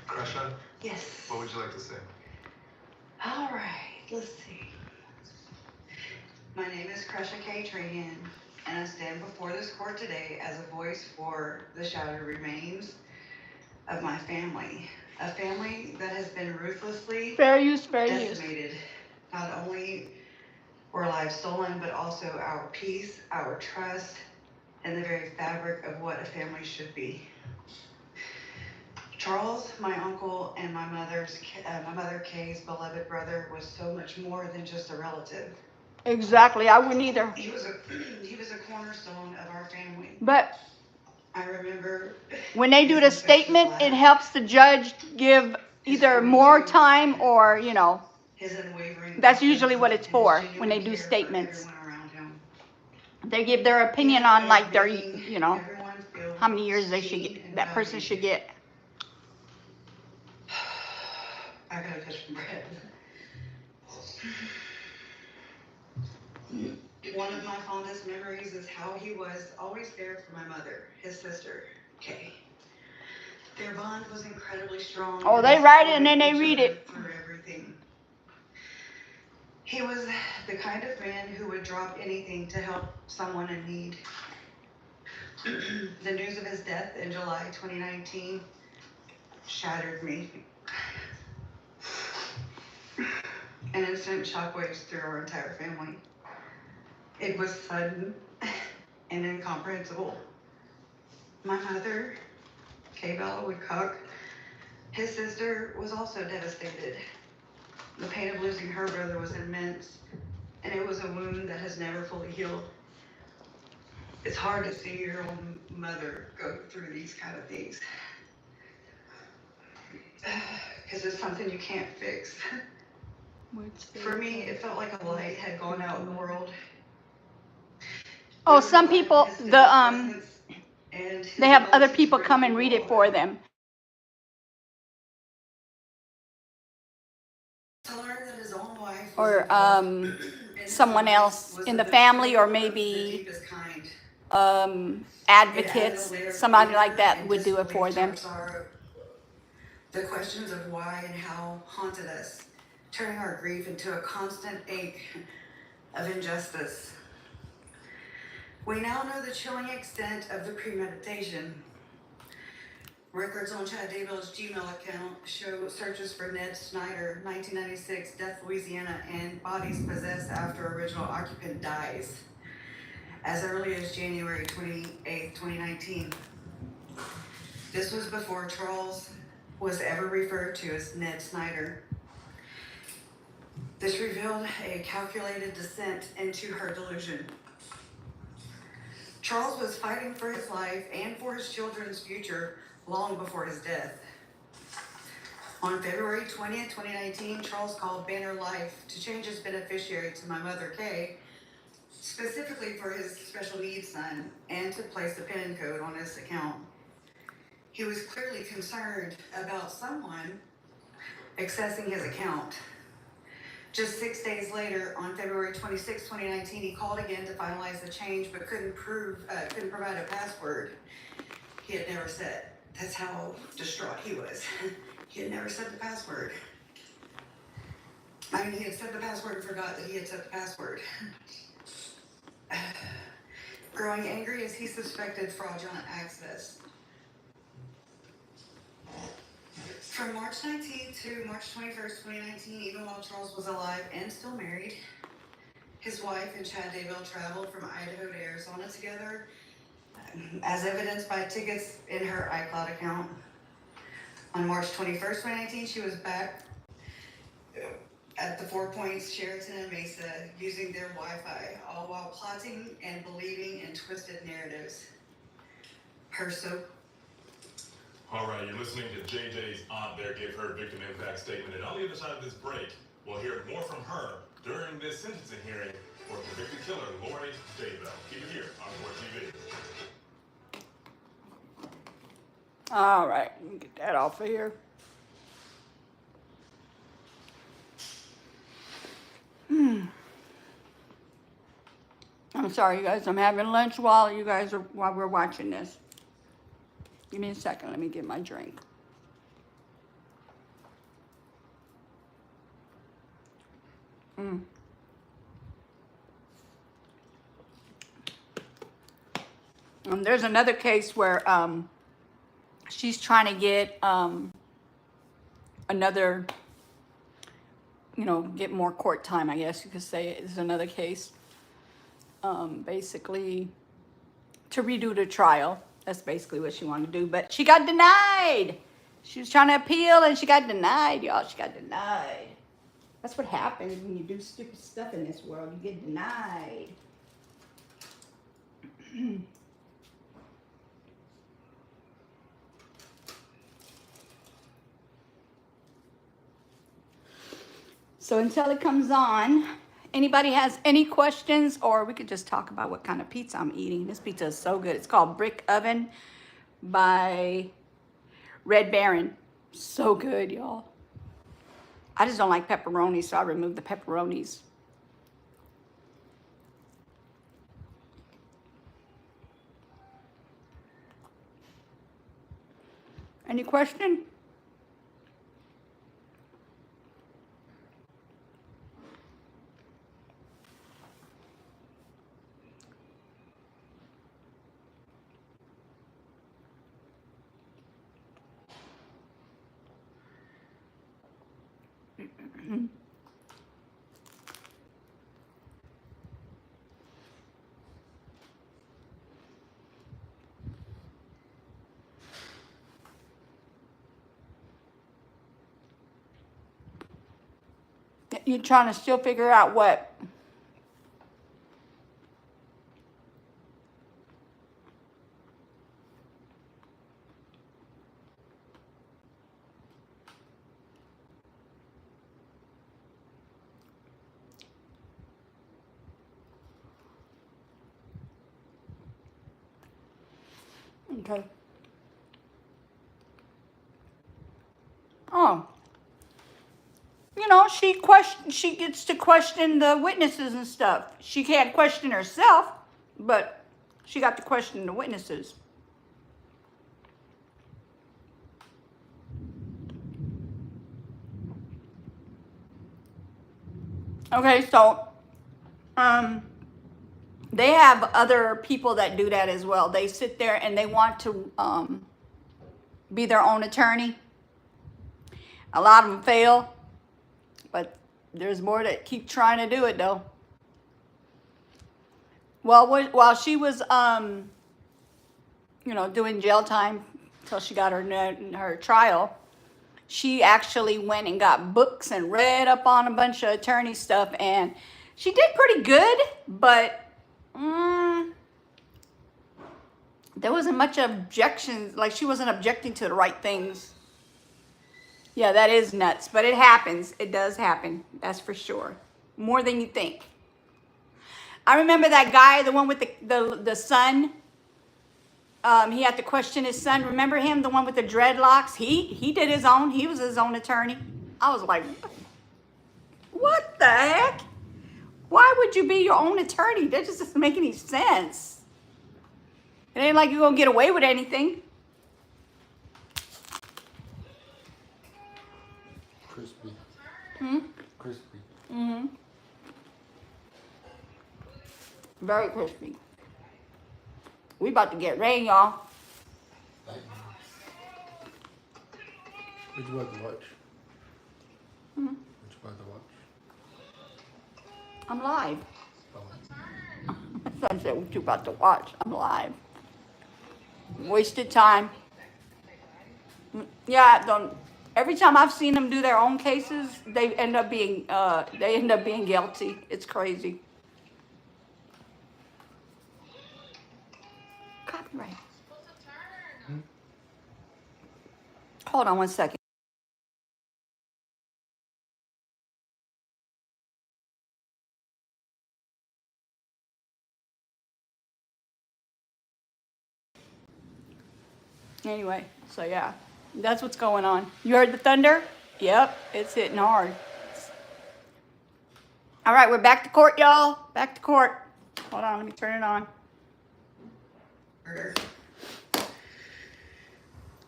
Krusha, Yes. what would you like to say? All right, let's see. My name is Crusha K. Trahan, and I stand before this court today as a voice for the shattered remains of my family. A family that has been ruthlessly Fair use. decimated. Not only were lives stolen, but also our peace, our trust, and the very fabric of what a family should be. Charles, my uncle, and my mother Kay's beloved brother was so much more than just a relative. Exactly. I wouldn't either. He was a cornerstone of our family. But I remember when they do the statement, it helps the judge give either more time or, his unwavering. that's usually what it's for when they do statements. They give their opinion on like their, how many years they should get, that person should get. I gotta catch my breath. One of my fondest memories is how he was always there for my mother, his sister, Kay. Their bond was incredibly strong. Oh, they write it and then they read it. Through everything. He was the kind of man who would drop anything to help someone in need. The news of his death in July 2019 shattered me. And it sent shockwaves through our entire family. It was sudden and incomprehensible. My mother, Vallow, Woodcock, his sister was also devastated. The pain of losing her brother was immense, and it was a wound that has never fully healed. It's hard to see your own mother go through these kind of things. Because it's something you can't fix. For me, it felt like a light had gone out in the world. Oh, some people, they have other people come and read it for them. To learn that his own wife Or someone else in the family, or maybe advocates, somebody like that would do it for them. The questions of why and how haunted us, turning our grief into a constant ache of injustice. We now know the chilling extent of the premeditation. Records on Chad Daybell's Gmail account show searches for Ned Snyder, 1996, Death, Louisiana, and bodies possessed after original occupant dies, as early as January 28, 2019. This was before Charles was ever referred to as Ned Snyder. This revealed a calculated descent into her delusion. Charles was fighting for his life and for his children's future long before his death. On February 20th, 2019, Charles called Banner Life to change his beneficiary to my mother, Kay, specifically for his special needs son, and to place the PIN code on his account. He was clearly concerned about someone accessing his account. Just 6 days later, on February 26, 2019, he called again to finalize the change, but couldn't provide a password he had never set. That's how distraught he was. He had never set the password. I mean, he had set the password and forgot that he had set the password. Growing angry as he suspected fraudulent access. From March 19th to March 21st, 2019, even while Charles was alive and still married, his wife and Chad Daybell traveled from Idaho to Arizona together, as evidenced by tickets in her iCloud account. On March 21st, 2019, she was back at the 4 Points, Sheraton, and Mesa, using their Wi-Fi, all while plotting and believing in twisted narratives. All right, you're listening to JJ's aunt there give her victim impact statement. And on the other side of this break, we'll hear more from her during this sentencing hearing for convicted killer Lori Daybell. Keep it here on Court TV. All right, let me get that off of here. I'm sorry, you guys. I'm having lunch while we're watching this. Give me a second. Let me get my drink. There's another case where she's trying to get another, get more court time, I guess you could say. It's another case, basically, to redo the trial. That's basically what she wanted to do, but she got denied. She was trying to appeal, and she got denied, y'all. She got denied. That's what happens when you do stupid stuff in this world. You get denied. So until it comes on, anybody has any questions, or we could just talk about what kind of pizza I'm eating. This pizza is so good. It's called Brick Oven by Red Baron. So good, y'all. I just don't like pepperoni, so I removed the pepperonis. Any question? You're trying to still figure out what? Okay. Oh. no, she gets to question the witnesses and stuff. She can't question herself, but she got to question the witnesses. Okay, so they have other people that do that as well. They sit there and they want to be their own attorney. A lot of them fail, but there's more that keep trying to do it though. Well, while she was doing jail time till she got her trial, she actually went and got books and read up on a bunch of attorney stuff, and she did pretty good, but there wasn't much objections. Like, she wasn't objecting to the right things. Yeah, that is nuts, but it happens. It does happen. That's for sure. More than you think. I remember that guy, the one with the son. He had to question his son. Remember him, the one with the dreadlocks? He did his own. He was his own attorney. I was like, what the heck? Why would you be your own attorney? That just doesn't make any sense. It ain't like you're going to get away with anything. Crispy. Crispy. Very crispy. We about to get rain, y'all. What you about to watch? What you about to watch? I'm live. Oh. My son said, what you about to watch? I'm live. Wasted time. Yeah, every time I've seen them do their own cases, they end up being guilty. It's crazy. Copyright. Hold on one second. Anyway, so yeah, that's what's going on. You heard the thunder? Yep, it's hitting hard. All right, we're back to court, y'all. Back to court. Hold on, let me turn it on.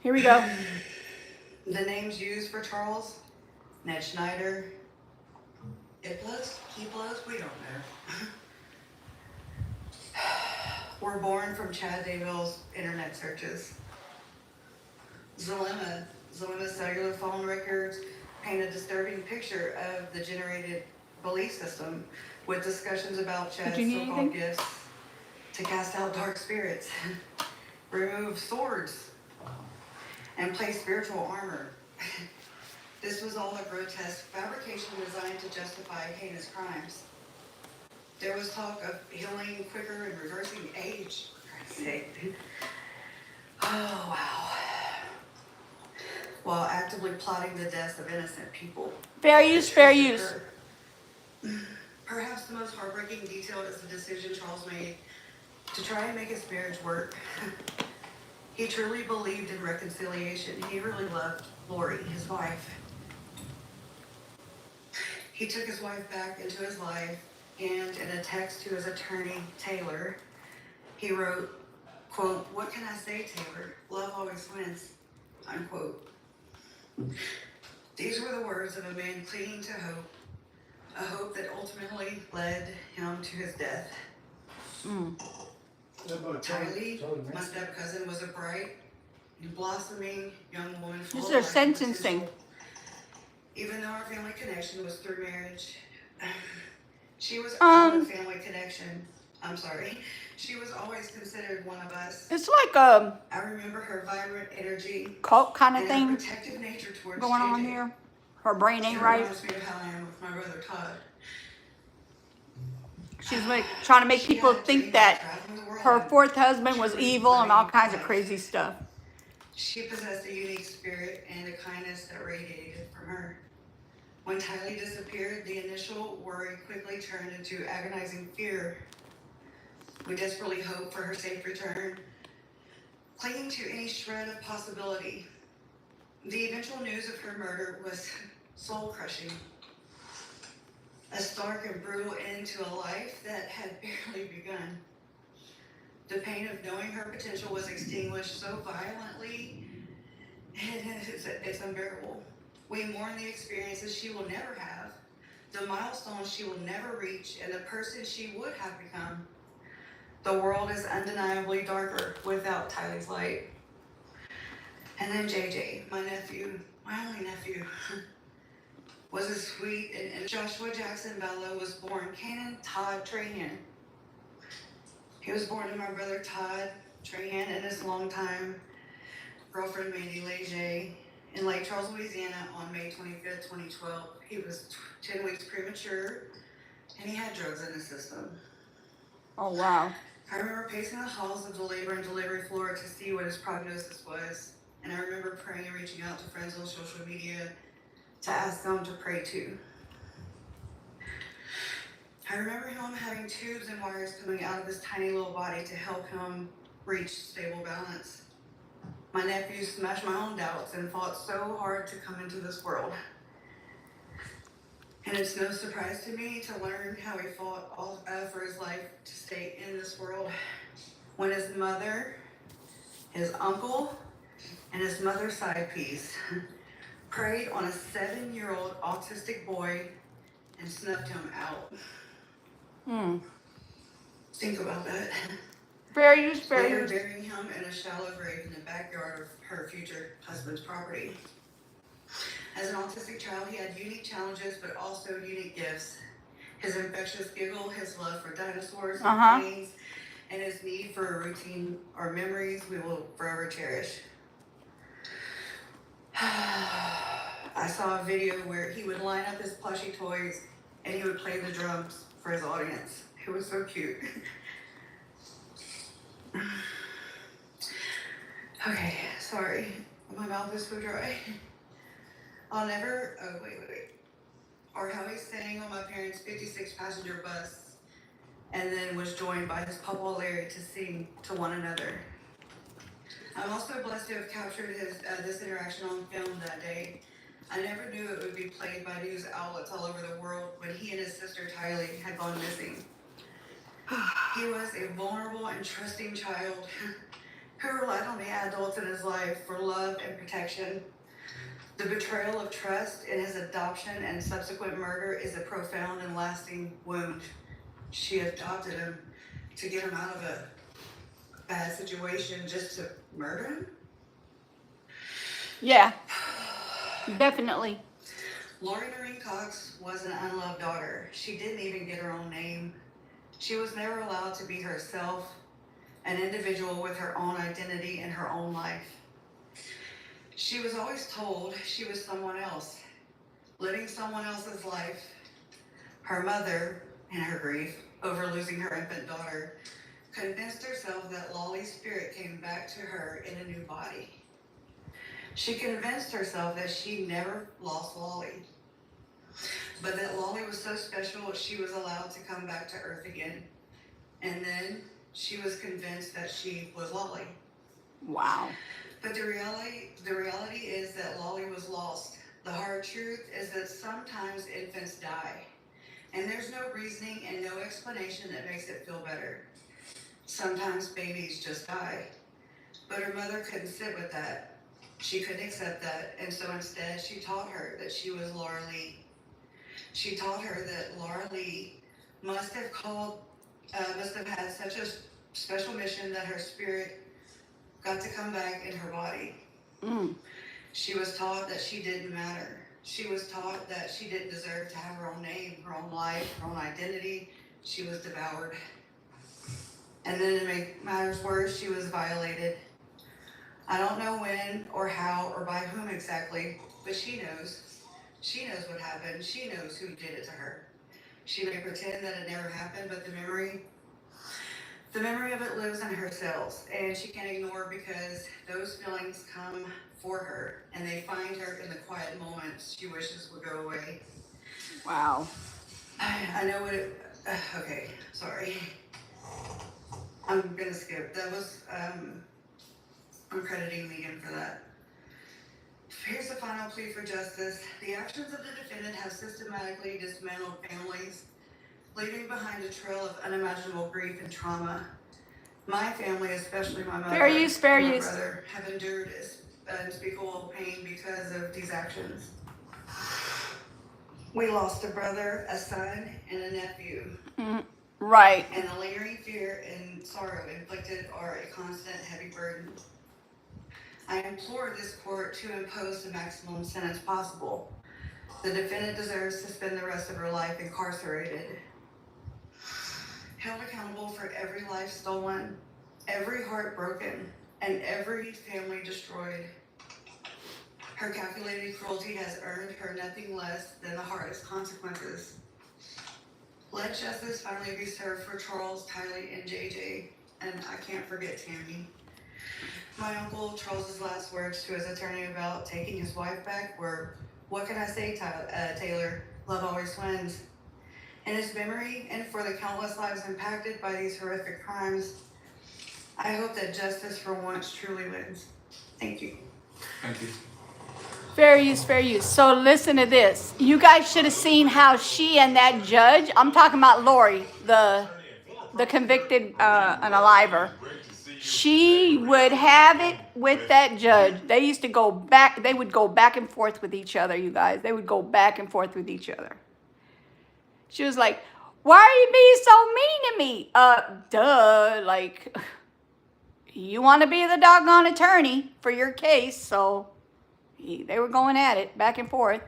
Here we go. The names used for Charles, Ned Schneider. It blows, he blows, we don't know. Were born from Chad Daybell's internet searches. Zalema's cellular phone records paint a disturbing picture of the generated belief system with discussions about Chad's so-called gifts to cast out dark spirits, remove swords, and place spiritual armor. This was all a grotesque fabrication designed to justify heinous crimes. There was talk of healing quicker and reversing age, for Christ's sake. Oh, wow. While actively plotting the deaths of innocent people. Fair use, fair use. Perhaps the most heartbreaking detail is the decision Charles made to try and make his marriage work. He truly believed in reconciliation. He really loved Lori, his wife. He took his wife back into his life, and in a text to his attorney, Taylor, he wrote, quote, "What can I say, Taylor? Love always wins," unquote. These were the words of a man clinging to hope, a hope that ultimately led him to his death. Tylee, my step-cousin, was a bright, blossoming young woman full of This is life their and sentencing. potential. Even though our family connection was through marriage, she was our family connection. I'm sorry. She was always considered one of us. It's like a I remember her vibrant energy, cult kind of and thing her protective nature towards going on JJ. here. Her brain ain't It right. reminds me of how I am with my brother Todd. She's trying to make She people had a think dream of that traveling the world her and fourth husband was truly evil and all living kinds of life. crazy stuff. She possessed a unique spirit and a kindness that radiated from her. When Tylee disappeared, the initial worry quickly turned into agonizing fear. We desperately hoped for her safe return, clinging to any shred of possibility. The eventual news of her murder was soul-crushing. A stark and brutal end to a life that had barely begun. The pain of knowing her potential was extinguished so violently, it's unbearable. We mourn the experiences she will never have, the milestones she will never reach, and the person she would have become. The world is undeniably darker without Tylee's light. And then JJ, my nephew, my only nephew, was a sweet, and Joshua Jackson Vallow was born Canaan Todd Trahan. He was born to my brother Todd Trahan and his longtime girlfriend Mandy Leger in Lake Charles, Louisiana on May 25th, 2012. He was 10 weeks premature and he had drugs in his system. Oh, wow. I remember pacing the halls of the labor and delivery floor to see what his prognosis was. And I remember praying and reaching out to friends on social media to ask them to pray too. I remember him having tubes and wires coming out of his tiny little body to help him reach stable balance. My nephew smashed my own doubts and fought so hard to come into this world. And it's no surprise to me to learn how he fought all for his life to stay in this world. When his mother, his uncle, and his mother's side piece preyed on a 7-year-old autistic boy and snuffed him out. Think about that. Very Later burying him in a shallow grave in the backyard of her future husband's property. As an autistic child, he had unique challenges, but also unique gifts. His infectious giggle, his love for dinosaurs and planes, and his need for a routine are memories we will forever cherish. I saw a video where he would line up his plushie toys and he would play the drums for his audience. It was so cute. Okay, sorry. My mouth is so dry. Or how he's sitting on my parents' 56-passenger bus and then was joined by his papa Larry to sing to one another. I'm also blessed to have captured this interaction on film that day. I never knew it would be played by news outlets all over the world when he and his sister Tylee had gone missing. He was a vulnerable and trusting child who relied on the adults in his life for love and protection. The betrayal of trust in his adoption and subsequent murder is a profound and lasting wound. She adopted him to get him out of a bad situation just to murder him? Yeah, definitely. Lori Noreen Cox was an unloved daughter. She didn't even get her own name. She was never allowed to be herself, an individual with her own identity and her own life. She was always told she was someone else, living someone else's life. Her mother, in her grief over losing her infant daughter, convinced herself that Lolly's spirit came back to her in a new body. She convinced herself that she never lost Lolly, but that Lolly was so special she was allowed to come back to Earth again. And then she was convinced that she was Lolly. Wow. But the reality is that Lolly was lost. The hard truth is that sometimes infants die, and there's no reasoning and no explanation that makes it feel better. Sometimes babies just die. But her mother couldn't sit with that. She couldn't accept that, and so instead she taught her that she was Laura Lee. She taught her that Laura Lee must have had such a special mission that her spirit got to come back in her body. She was taught that she didn't matter. She was taught that she didn't deserve to have her own name, her own life, her own identity. She was devoured. And then to make matters worse, she was violated. I don't know when or how or by whom exactly, but she knows. She knows what happened. She knows who did it to her. She may pretend that it never happened, but the memory of it lives in her cells, and she can't ignore because those feelings come for her, and they find her in the quiet moments she wishes would go away. Wow. I know what it, okay, sorry. I'm gonna skip. That was, I'm crediting Megan for that. Here's the final plea for justice. The actions of the defendant have systematically dismantled families, leaving behind a trail of unimaginable grief and trauma. My family, especially my mother Fair use, fair and my use. brother, have endured unspeakable pain because of these actions. We lost a brother, a son, and a nephew. Right. And the lingering fear and sorrow inflicted are a constant heavy burden. I implore this court to impose the maximum sentence possible. The defendant deserves to spend the rest of her life incarcerated, held accountable for every life stolen, every heart broken, and every family destroyed. Her calculated cruelty has earned her nothing less than the hardest consequences. Let justice finally be served for Charles, Tylee, and JJ, and I can't forget Tammy. My uncle Charles's last words to his attorney about taking his wife back were, "What can I say, Taylor? Love always wins." In his memory, and for the countless lives impacted by these horrific crimes, I hope that justice for once truly wins. Thank you. Thank you. Fair use, fair use. So listen to this. You guys should have seen how she and that judge, I'm talking about Lori, the convicted unaliver. She would have it with that judge. They used to go back, they would go back and forth with each other, you guys. They would go back and forth with each other. She was like, "Why are you being so mean to me?" Duh, like, you want to be the doggone attorney for your case, so they were going at it back and forth.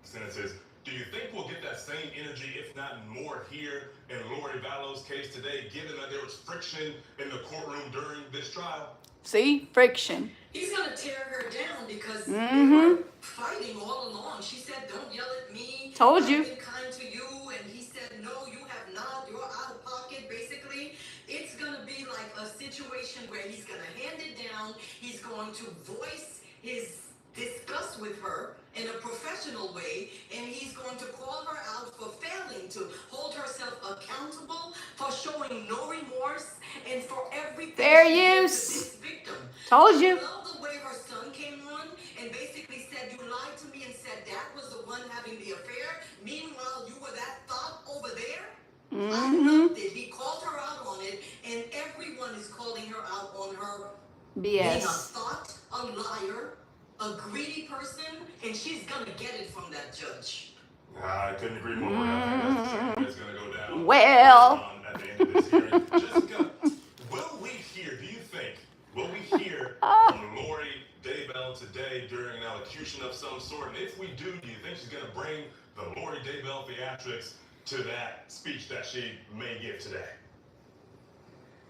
Sentences. Do you think we'll get that same energy, if not more, here in Lori Vallow's case today, given that there was friction in the courtroom during this trial? See? Friction. He's gonna tear her down because they were fighting all along. She said, "Don't yell at me. Told you. I've been kind to you." And he said, "No, you have not. You're out of pocket." Basically, it's gonna be like a situation where he's gonna hand it down. He's going to voice his disgust with her in a professional way, and he's going to call her out for failing to hold herself accountable, for showing no remorse, and for everything Fair she did to use. this victim. Told you. I love the way her son came on and basically said, "You lied to me and said Dad was the one having the affair. Meanwhile, you were that thought over there." I loved it. He called her out on it, and everyone is calling her out on her being a BS. thought, a liar, a greedy person, and she's gonna get it from that judge. I couldn't agree more. I think that's the same way it's going to go down. Well. At the end of this hearing. Jessica, will we hear, do you think, will we hear from Lori Daybell today during an elocution of some sort? And if we do you think she's going to bring the Lori Daybell theatrics to that speech that she may give today?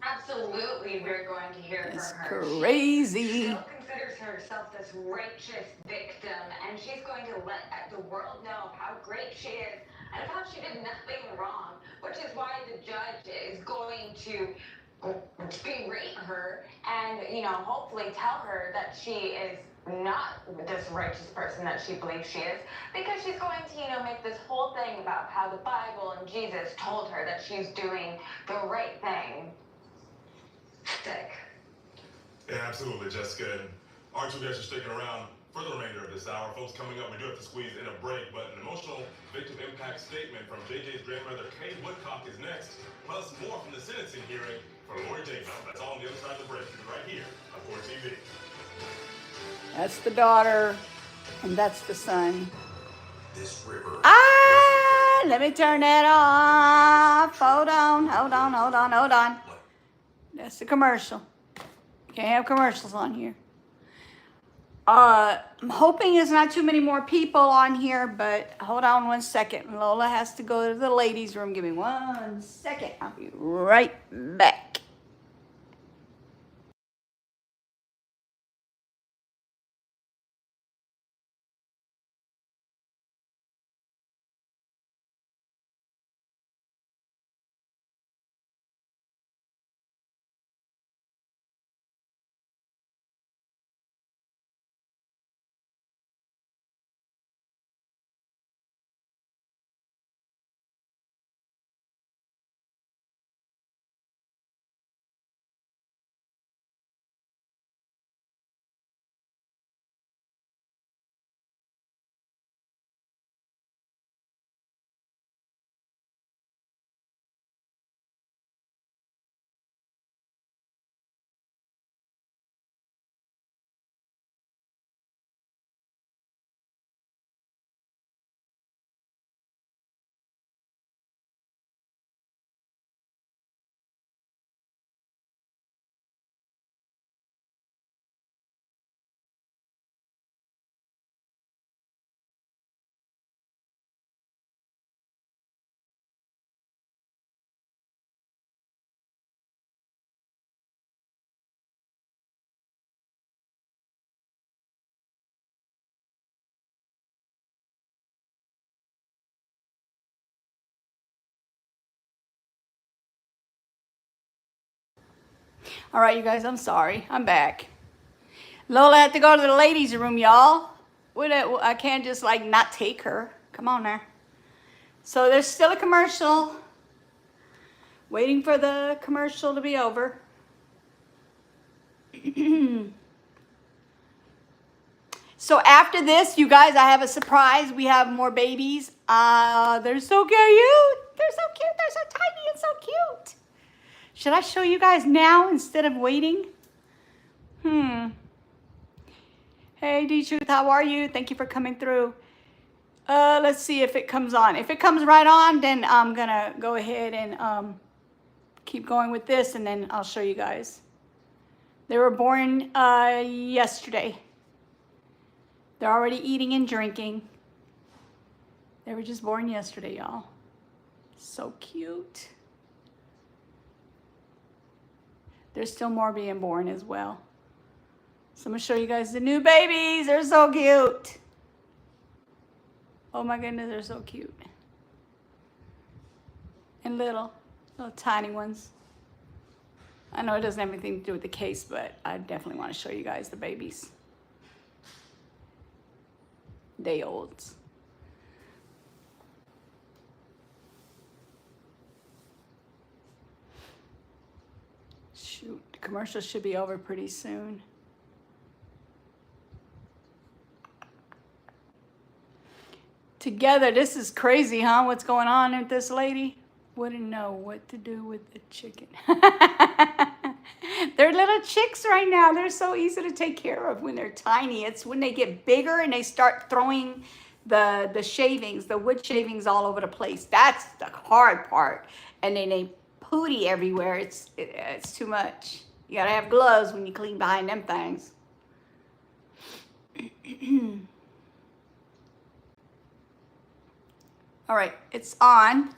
Absolutely, we're going to hear That's from her. crazy. She still considers herself this righteous victim, and she's going to let the world know how great she is and how she did nothing wrong, which is why the judge is going to berate her and, hopefully tell her that she is not this righteous person that she believes she is, because she's going to, make this whole thing about how the Bible and Jesus told her that she's doing the right thing. Sick. Yeah, absolutely, Jessica. And aren't you guys just sticking around for the remainder of this hour? Folks, coming up, we do have to squeeze in a break, but an emotional victim impact statement from JJ's grandmother, Kay Woodcock, is next, plus more from the sentencing hearing for Lori Daybell. That's all on the other side of the break, right here on 4TV. That's the daughter, and that's the son. This river. Let me turn that off. Hold on. That's the commercial. Can't have commercials on here. I'm hoping there's not too many more people on here, but hold on 1 second. Lola has to go to the ladies' room. Give me 1 second. I'll be right back. All right, you guys, I'm sorry. I'm back. Lola had to go to the ladies' room, y'all. I can't just like not take her. Come on now. So there's still a commercial. Waiting for the commercial to be over. So after this, you guys, I have a surprise. We have more babies. They're so cute. They're so cute. They're so tiny and so cute. Should I show you guys now instead of waiting? Hey, D-Truth, how are you? Thank you for coming through. Let's see if it comes on. If it comes right on, then I'm gonna go ahead and keep going with this, and then I'll show you guys. They were born yesterday. They're already eating and drinking. They were just born yesterday, y'all. So cute. There's still more being born as well. So I'm gonna show you guys the new babies. They're so cute. Oh my goodness, they're so cute. And little tiny ones. I know it doesn't have anything to do with the case, but I definitely want to show you guys the babies. Day olds. Shoot, the commercial should be over pretty soon. Together, this is crazy, huh? What's going on with this lady? Wouldn't know what to do with the chicken. They're little chicks right now. They're so easy to take care of when they're tiny. It's when they get bigger and they start throwing the shavings, the wood shavings all over the place. That's the hard part. And then they pooty everywhere. It's too much. You gotta have gloves when you clean behind them things. All right, it's on.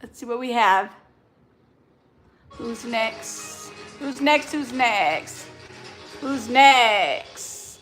Let's see what we have. Who's next? Who's next? Who's next? Who's next?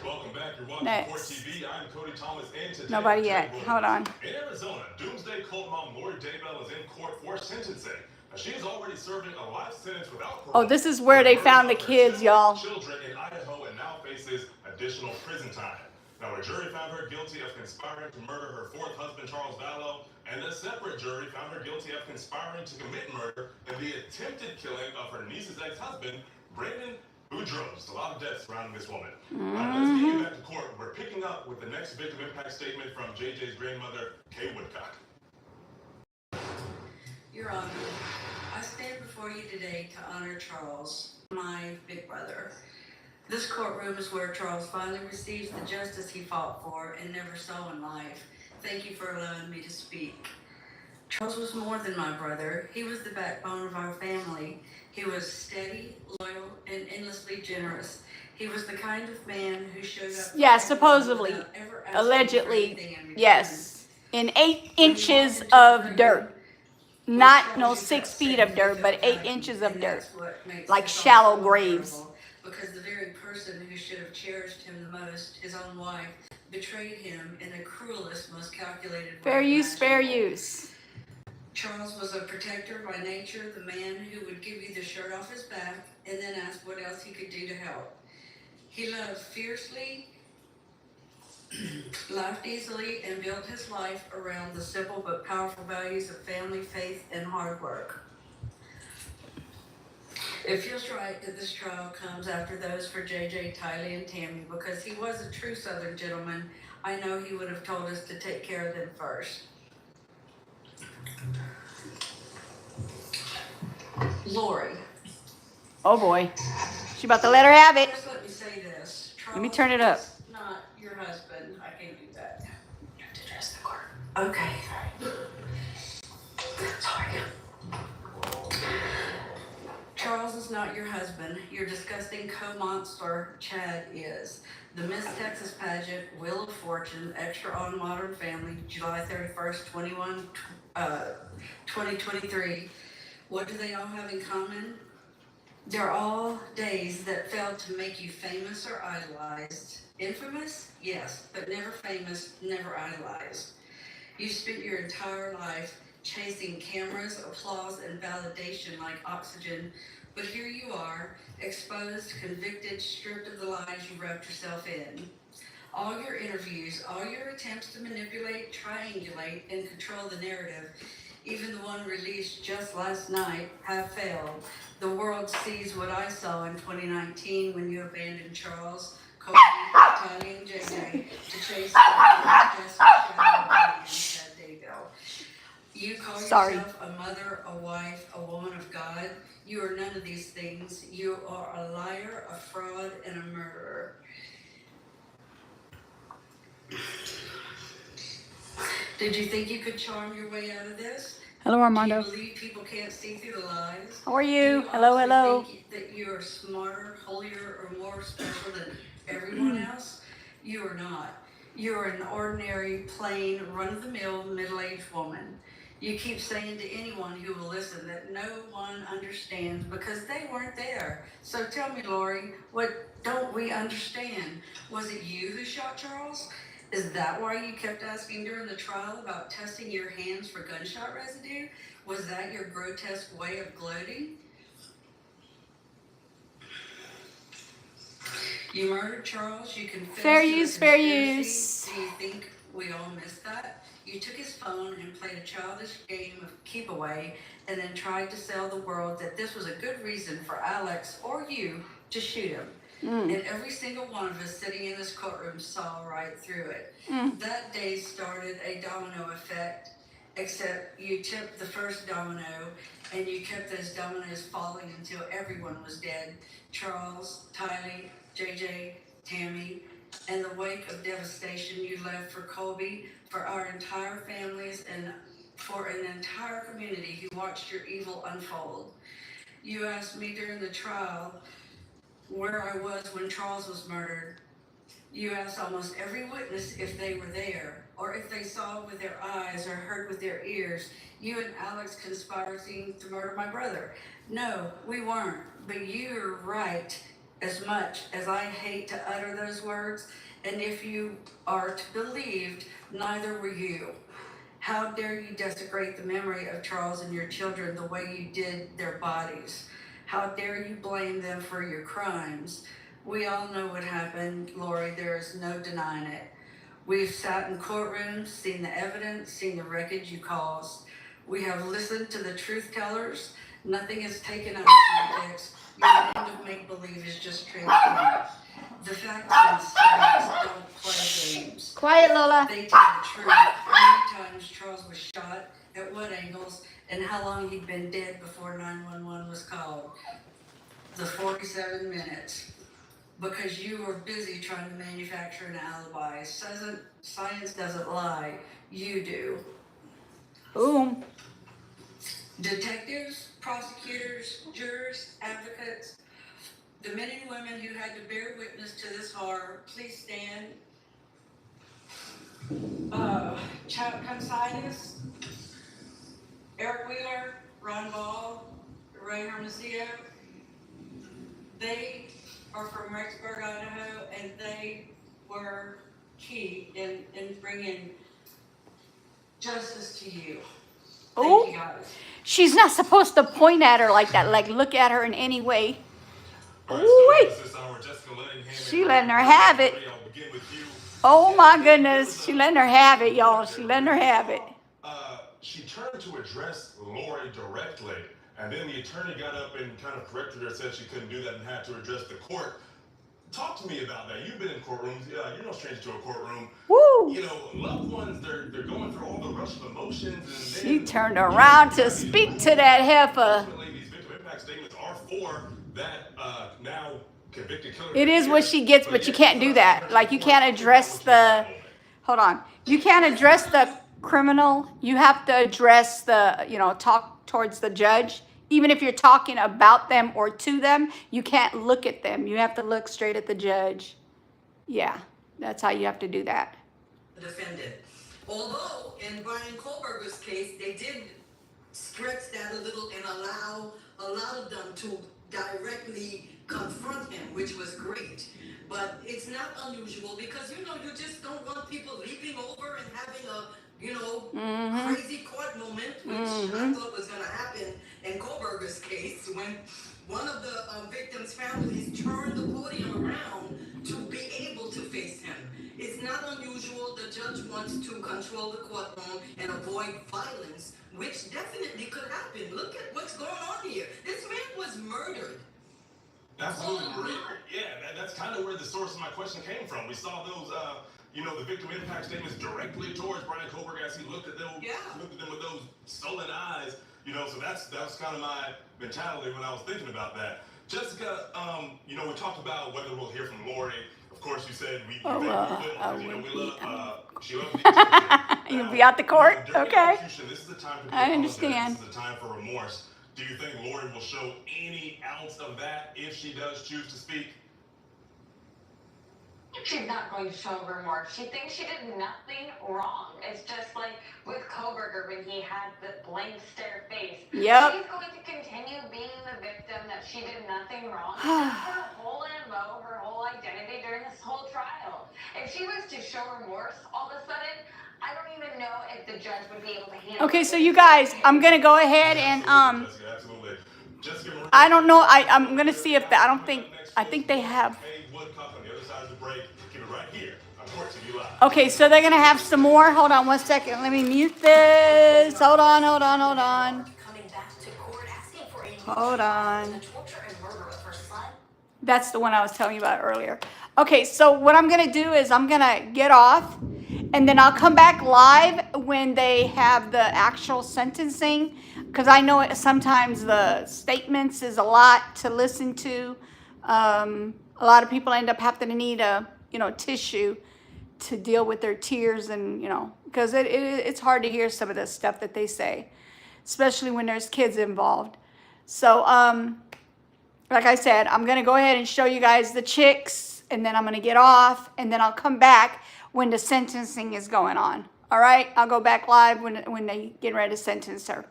Welcome back. You're watching Next. Court TV. I'm Cody Thomas, and today Nobody yet. Hold on. In Arizona, Doomsday Cult mom Lori Daybell is in court for sentencing. She is already serving a life sentence without parole. Oh, this is where they found the kids, y'all. Children in Idaho, and now faces additional prison time. Now, a jury found her guilty of conspiring to murder her fourth husband, Charles Vallow, and a separate jury found her guilty of conspiring to commit murder in the attempted killing of her niece's ex-husband, Brandon Boudreaux. A lot of deaths surrounding this woman. Let's get you back to court. We're picking up with the next victim impact statement from JJ's grandmother, Kay Woodcock. Your Honor, I stand before you today to honor Charles, my big brother. This courtroom is where Charles finally receives the justice he fought for and never saw in life. Thank you for allowing me to speak. Charles was more than my brother. He was the backbone of our family. He was steady, loyal, and endlessly generous. He was the kind of man who showed up. Yeah, supposedly, allegedly, yes, in 8 inches of dirt. Not no 6 feet of dirt, but 8 inches of dirt, like shallow graves. Because the very person who should have cherished him the most, his own wife, betrayed him in the cruelest, most calculated way. Fair use, fair use. Charles was a protector by nature, the man who would give you the shirt off his back and then ask what else he could do to help. He loved fiercely, laughed easily, and built his life around the simple but powerful values of family, faith, and hard work. It feels right that this trial comes after those for JJ, Tylee, and Tammy, because he was a true Southern gentleman. I know he would have told us to take care of them first. Lori. Oh boy. She about to let her have it. Just let me say this. Let me turn it up. Charles is not your husband. I can't do that. You have to address the court. Okay. Sorry. Charles is not your husband. Your disgusting co-monster, Chad, is. The Miss Texas pageant, Wheel of Fortune, Extra on Modern Family, July 31st, 2023. What do they all have in common? They're all days that failed to make you famous or idolized. Infamous? Yes, but never famous, never idolized. You spent your entire life chasing cameras, applause, and validation like oxygen, But here you are, exposed, convicted, stripped of the lies you wrapped yourself in. All your interviews, all your attempts to manipulate, triangulate, and control the narrative, even the one released just last night, have failed. The world sees what I saw in 2019 when you abandoned Charles, Kobe, Tony, and JJ to chase the best shadow audience at Daybell. You call yourself a mother, a wife, a woman of God. You are none of these things. You are a liar, a fraud, and a murderer. Did you think you could charm your way out of this? Hello, Armando. Do you believe people can't see through the lies? How are Do you? Hello, honestly hello. think that you are smarter, holier, or more special than everyone else? You are not. You are an ordinary, plain, run-of-the-mill, middle-aged woman. You keep saying to anyone who will listen that no one understands because they weren't there. So tell me, Lori, what don't we understand? Was it you who shot Charles? Is that why you kept asking during the trial about testing your hands for gunshot residue? Was that your grotesque way of gloating? You murdered Charles. You confessed Fair to a use, fair conspiracy. use. Do you think we all missed that? You took his phone and played a childish game of keep away and then tried to sell the world that this was a good reason for Alex or you to shoot him. And every single one of us sitting in this courtroom saw right through it. That day started a domino effect, except you tipped the first domino and you kept those dominoes falling until everyone was dead. Charles, Tylee, JJ, Tammy, and the wake of devastation you left for Colby, for our entire families, and for an entire community who watched your evil unfold. You asked me during the trial where I was when Charles was murdered. You asked almost every witness if they were there, or if they saw with their eyes or heard with their ears. You and Alex conspiring to murder my brother. No, we weren't, but you're right as much as I hate to utter those words. And if you are to be believed, neither were you. How dare you desecrate the memory of Charles and your children the way you did their bodies? How dare you blame them for your crimes? We all know what happened, Lori. There is no denying it. We've sat in courtrooms, seen the evidence, seen the wreckage you caused. We have listened to the truth tellers. Nothing is taken out of context. Your end of make-believe is just transparent. The facts and science don't play games. Quiet, Lola. They tell the truth. How many times Charles was shot, at what angles, and how long he'd been dead before 911 was called. The 47 minutes. Because you were busy trying to manufacture an alibi. Science doesn't lie. You do. Boom. Detectives, prosecutors, jurors, advocates, the men and women who had to bear witness to this horror, please stand. Chuck Considas, Eric Wheeler, Ron Ball, Ray Hermosillo. They are from Rexburg, Idaho, and they were key in bringing justice to you. Thank you, guys. She's not supposed to point at her like that, like look at her in any way. Wait. She letting her have it. Oh my goodness, she letting her have it, y'all. She letting her have it. She turned to address Lori directly, and then the attorney got up and kind of corrected her, said she couldn't do that and had to address the court. Talk to me about that. You've been in courtrooms. You're no stranger to a courtroom. Woo! You know, loved ones, they're going through all the rush of emotions. And She turned around to speak to that heifer. Ultimately, these victim impact statements are for that now convicted killer. It is what she gets, but you can't do that. Like you can't address the, hold on. You can't address the criminal. You have to address the, talk towards the judge. Even if you're talking about them or to them, you can't look at them. You have to look straight at the judge. Yeah, that's how you have to do that. Defendant. Although in Brian Kohlberger's case, they did stretch that a little and allow a lot of them to directly confront him, which was great. But it's not unusual because, you just don't want people leaping over and having a, crazy court moment, which I thought was going to happen. And in Kohlberger's case, when one of the victim's families turned the podium around to be able to face him. It's not unusual. The judge wants to control the courtroom and avoid violence, which definitely could happen. Look at what's going on here. This man was murdered. Absolutely, Marie. Yeah, that's kind of where the source of my question came from. We saw those, the victim impact statements directly towards Brian Kohlberger as he looked at them, looked at them with those sullen eyes. So that's kind of my mentality when I was thinking about that. Jessica, we talked about whether we'll hear from Lori. Of course, you said we will, because we love. She loves the You'll be out the court, okay? This is the time to be I understand. This is the time for remorse. Do you think Lori will show any ounce of that if she does choose to speak? She's not going to show remorse. She thinks she did nothing wrong. It's just like with Kohlberger when he had the blank stare face. Yep. She's going to continue being the victim that she did nothing wrong. That's her whole MO, her whole identity during this whole trial. If she was to show remorse all of a sudden, I don't even know if the judge would be able to handle it. Okay, so you guys, I'm gonna go ahead and Absolutely. I don't know. I'm gonna see if I think they have. Woodcock on the other side of the break. Keep it right here. Unfortunately, you live. Okay, so they're gonna have some more. Hold on 1 second. Let me mute this. Hold on. Coming back to court asking for a Hold on. the torture and murder of her son. That's the one I was telling you about earlier. Okay, so what I'm gonna do is I'm gonna get off, and then I'll come back live when they have the actual sentencing, because I know sometimes the statements is a lot to listen to. A lot of people end up having to need a tissue to deal with their tears, and because it's hard to hear some of the stuff that they say, especially when there's kids involved. So like I said, I'm gonna go ahead and show you guys the chicks, and then I'm gonna get off, and then I'll come back when the sentencing is going on. All right, I'll go back live when they get ready to sentence her.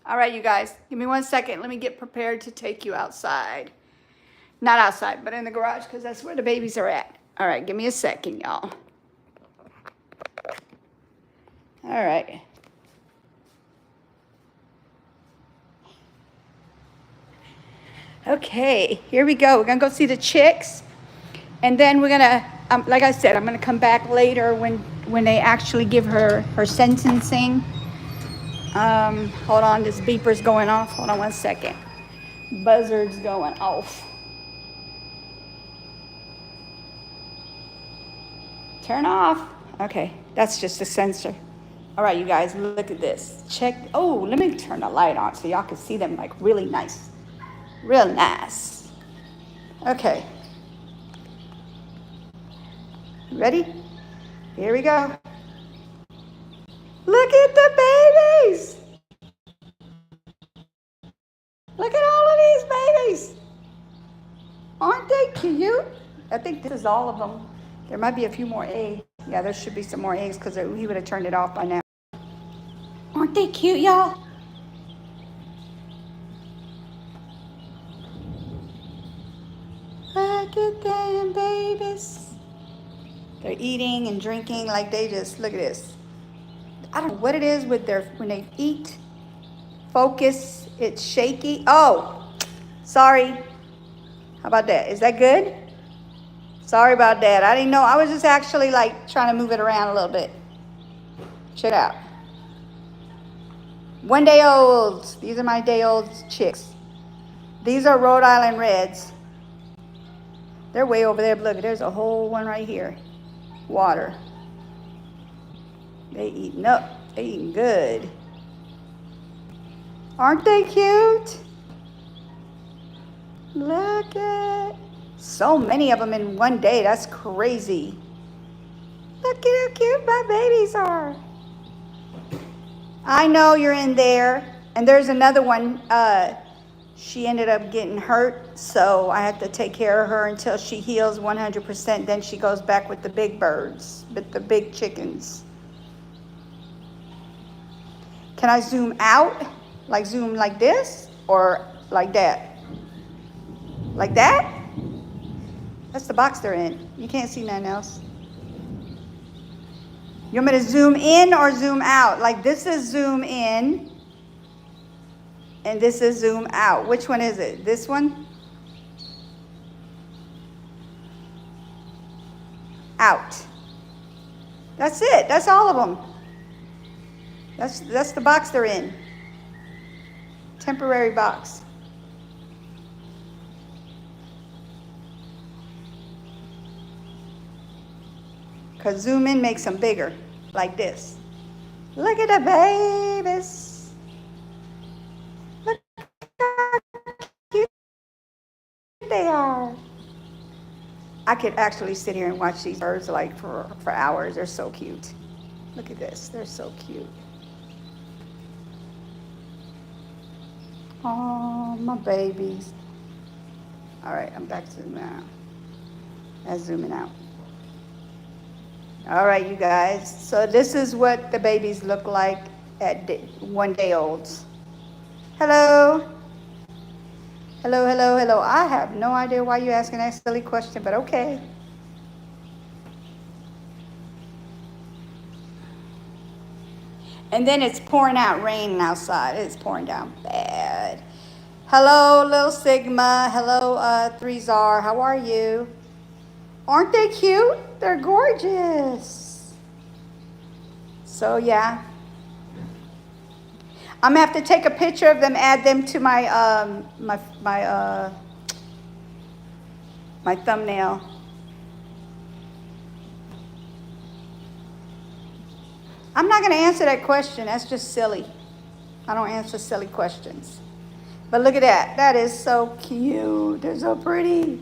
All right, you guys, give me 1 second. Let me get prepared to take you outside. Not outside, but in the garage, because that's where the babies are at. All right, give me a second, y'all. All right. Okay, here we go. We're going to go see the chicks. And then we're going to, like I said, I'm going to come back later when they actually give her sentencing. Hold on, this beeper's going off. Hold on 1 second. Buzzard's going off. Turn off. Okay, that's just a sensor. All right, you guys, look at this. Check. Oh, let me turn the light on so y'all can see them like really nice. Real nice. Okay. Ready? Here we go. Look at the babies. Look at all of these babies. Aren't they cute? I think this is all of them. There might be a few more eggs. Yeah, there should be some more eggs because he would have turned it off by now. Aren't they cute, y'all? Look at them babies. They're eating and drinking like they just, look at this. I don't know what it is with when they eat. Focus, it's shaky. Oh, sorry. How about that? Is that good? Sorry about that. I didn't know. I was just actually like trying to move it around a little bit. Check it out. 1 day olds. These are my day old chicks. These are Rhode Island Reds. They're way over there. Look, there's a whole one right here. Water. They eating up. They eating good. Aren't they cute? Look at so many of them in 1 day. That's crazy. Look at how cute my babies are. I know you're in there. And there's another one. She ended up getting hurt, so I have to take care of her until she heals 100%. Then she goes back with the big birds, with the big chickens. Can I zoom out? Like zoom like this or like that? Like that? That's the box they're in. You can't see nothing else. You want me to zoom in or zoom out? Like this is zoom in. And this is zoom out. Which one is it? This one? Out. That's it. That's all of them. That's the box they're in. Temporary box. Because zoom in makes them bigger, like this. Look at the babies. Look how cute they are. I could actually sit here and watch these birds like for hours. They're so cute. Look at this. They're so cute. Oh, my babies. All right, I'm back to zooming out. That's zooming out. All right, you guys. So this is what the babies look like at 1 day olds. Hello. Hello, hello, hello. I have no idea why you're asking that silly question, but okay. And then it's pouring out rain outside. It's pouring down bad. Hello, little Sigma. Hello, 3Czar. How are you? Aren't they cute? They're gorgeous. So, yeah. I'm going to have to take a picture of them, add them to my, my thumbnail. I'm not going to answer that question. That's just silly. I don't answer silly questions. But look at that. That is so cute. They're so pretty.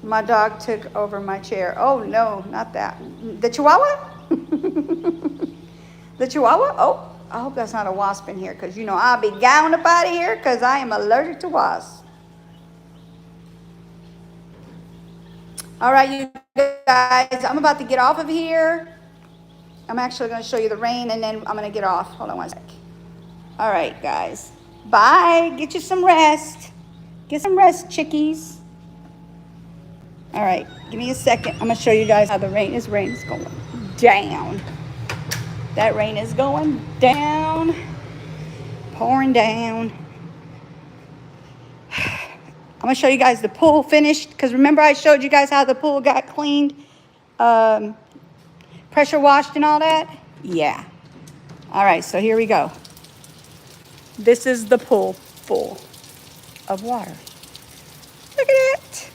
My dog took over my chair. Oh, no, not that. The Chihuahua? The Chihuahua? Oh, I hope that's not a wasp in here because, you know, I'll be gowned up out of here because I am allergic to wasps. All right, you guys, I'm about to get off of here. I'm actually going to show you the rain, and then I'm going to get off. Hold on one sec. All right, guys. Bye. Get you some rest. Get some rest, chickies. All right. Give me a second. I'm going to show you guys how the rain is. Rain is going down. That rain is going down. Pouring down. I'm going to show you guys the pool finished. Because remember I showed you guys how the pool got cleaned? Pressure washed and all that? Yeah. All right, so here we go. This is the pool full of water. Look at it.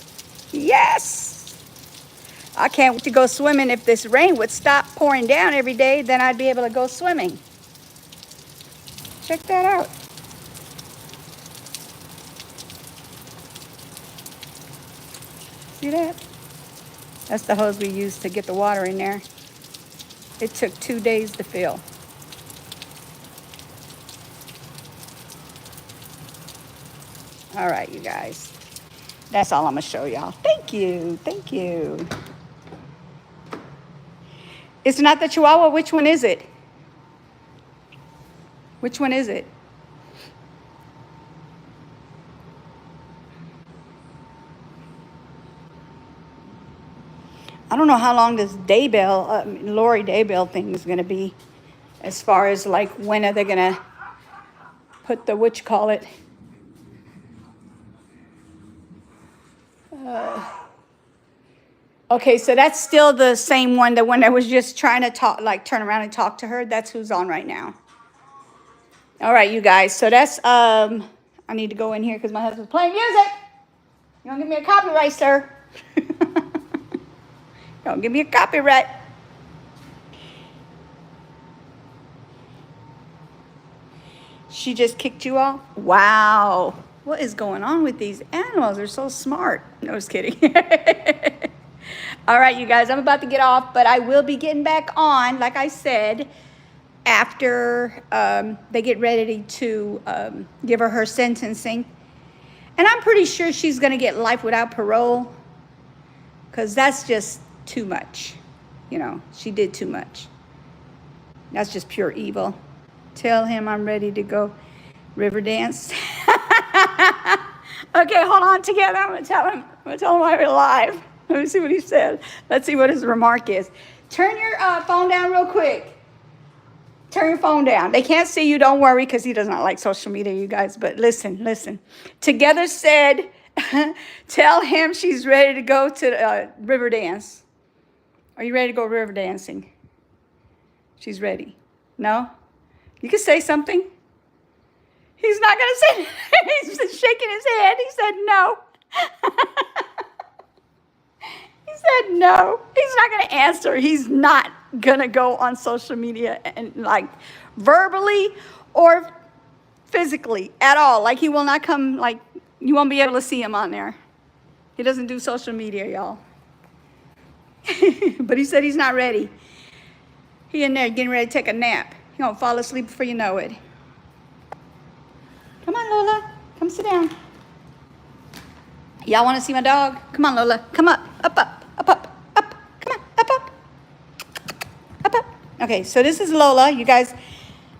Yes. I can't wait to go swimming. If this rain would stop pouring down every day, then I'd be able to go swimming. Check that out. See that? That's the hose we used to get the water in there. It took 2 days to fill. All right, you guys. That's all I'm going to show y'all. Thank you. Thank you. It's not the Chihuahua. Which one is it? Which one is it? I don't know how long this Daybell, Lori Daybell thing is going to be, as far as like when are they going to put the whatchamacallit. Okay, so that's still the same one, the one that was just trying to talk, like turn around and talk to her. That's who's on right now. All right, you guys. So that's, I need to go in here because my husband's playing music. You don't give me a copyright, sir. Don't give me a copyright. She just kicked you off? Wow. What is going on with these animals? They're so smart. No, just kidding. All right, you guys, I'm about to get off, but I will be getting back on, like I said, after they get ready to give her sentencing. And I'm pretty sure she's going to get life without parole because that's just too much. You know, she did too much. That's just pure evil. Tell him I'm ready to go river dance. Okay, hold on together. I'm going to tell him while we're live. Let me see what he said. Let's see what his remark is. Turn your phone down real quick. Turn your phone down. They can't see you. Don't worry, because he does not like social media, you guys. But listen. Together said, tell him she's ready to go to river dance. Are you ready to go river dancing? She's ready. No? You can say something. He's not going to say He's just shaking his head. He said no. He said no. He's not going to answer. He's not going to go on social media and like verbally or physically at all. Like he will not come, like you won't be able to see him on there. He doesn't do social media, y'all. But he said he's not ready. He in there getting ready to take a nap. He gonna fall asleep before you know it. Come on, Lola. Come sit down. Y'all want to see my dog? Come on, Lola. Come up. Up. Come on. Up. Okay, so this is Lola. You guys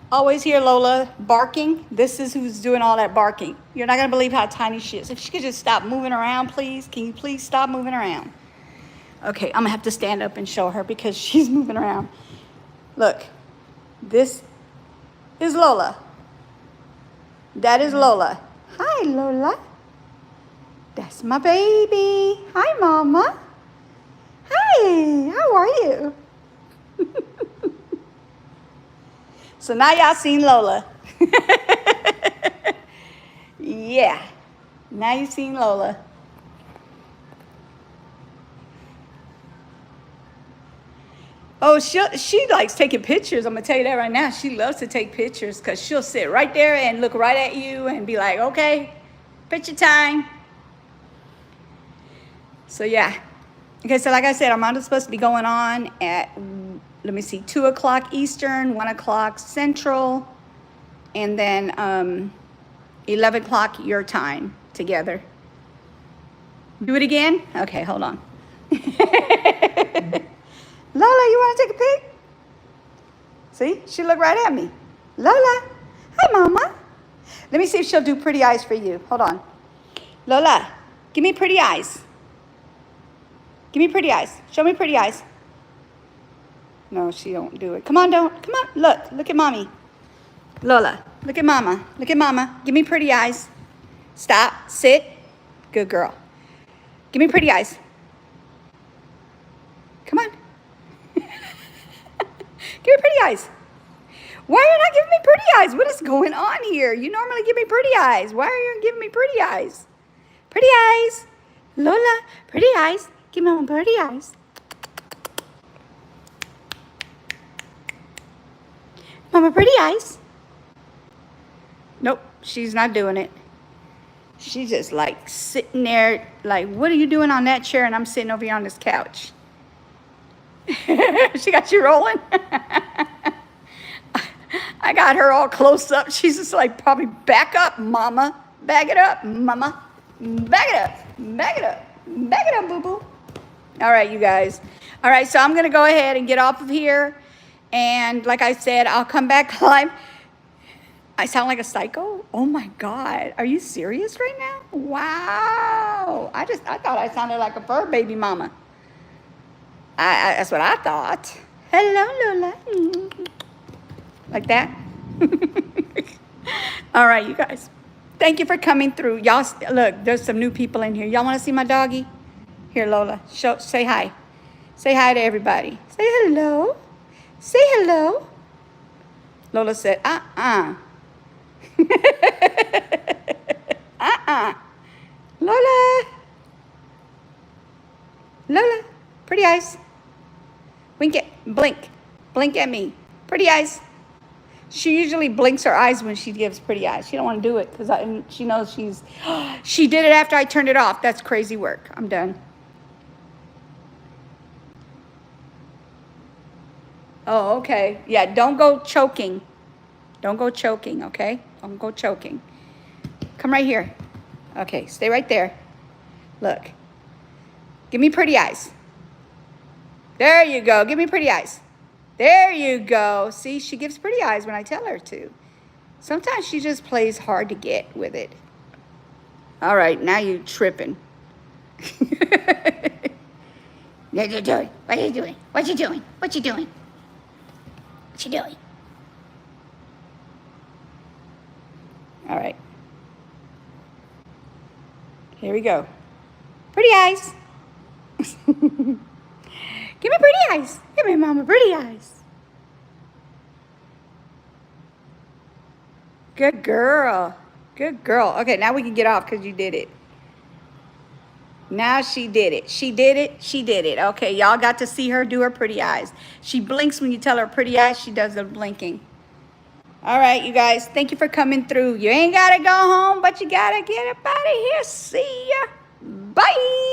always hear Lola barking. This is who's doing all that barking. You're not going to believe how tiny she is. If she could just stop moving around, please. Can you please stop moving around? Okay, I'm going to have to stand up and show her because she's moving around. Look, this is Lola. That is Lola. Hi, Lola. That's my baby. Hi, Mama. Hi, how are you? So now y'all seen Lola. Yeah, now you seen Lola. Oh, she likes taking pictures. I'm going to tell you that right now. She loves to take pictures because she'll sit right there and look right at you and be like, okay, picture time. So, yeah. Okay, so like I said, I'm supposed to be going on at, let me see, 2 o'clock Eastern, 1 o'clock Central, and then 11 o'clock your time together. Do it again? Okay, hold on. Lola, you want to take a pic? See, she looked right at me. Lola, hi, Mama. Let me see if she'll do pretty eyes for you. Hold on. Lola, give me pretty eyes. Give me pretty eyes. Show me pretty eyes. No, she don't do it. Come on, don't. Come on. Look at Mommy. Lola, look at Mama. Look at Mama. Give me pretty eyes. Stop. Sit. Good girl. Give me pretty eyes. Come on. Give me pretty eyes. Why are you not giving me pretty eyes? What is going on here? You normally give me pretty eyes. Why are you giving me pretty eyes? Pretty eyes. Lola, pretty eyes. Give Mama pretty eyes. Mama, pretty eyes. Nope, she's not doing it. She's just like sitting there like, what are you doing on that chair? And I'm sitting over here on this couch. She got you rolling. I got her all close up. She's just like, probably back up, Mama. Back it up, Mama. Back it up. Back it up. Back it up, boo-boo. All right, you guys. All right, so I'm going to go ahead and get off of here. And like I said, I'll come back live. I sound like a psycho? Oh, my God. Are you serious right now? Wow. I thought I sounded like a fur baby mama. That's what I thought. Hello, Lola. Like that? All right, you guys. Thank you for coming through. Y'all, look, there's some new people in here. Y'all want to see my doggy? Here, Lola. Say hi. Say hi to everybody. Say hello. Say hello. Lola said, Lola. Lola. Pretty eyes. Wink it. Blink. Blink at me. Pretty eyes. She usually blinks her eyes when she gives pretty eyes. She don't want to do it because she knows she did it after I turned it off. That's crazy work. I'm done. Oh, okay. Yeah, don't go choking. Don't go choking, okay? Don't go choking. Come right here. Okay, stay right there. Look. Give me pretty eyes. There you go. Give me pretty eyes. There you go. See, she gives pretty eyes when I tell her to. Sometimes she just plays hard to get with it. All right, now you tripping. What are you doing? What are you doing? What you doing? What you doing? What you doing? All right. Here we go. Pretty eyes. Give me pretty eyes. Give me mama pretty eyes. Good girl. Good girl. Okay, now we can get off because you did it. Now she did it. She did it. She did it. Okay, y'all got to see her do her pretty eyes. She blinks when you tell her pretty eyes. She does the blinking. All right, you guys. Thank you for coming through. You ain't got to go home, but you got to get up out of here. See ya. Bye.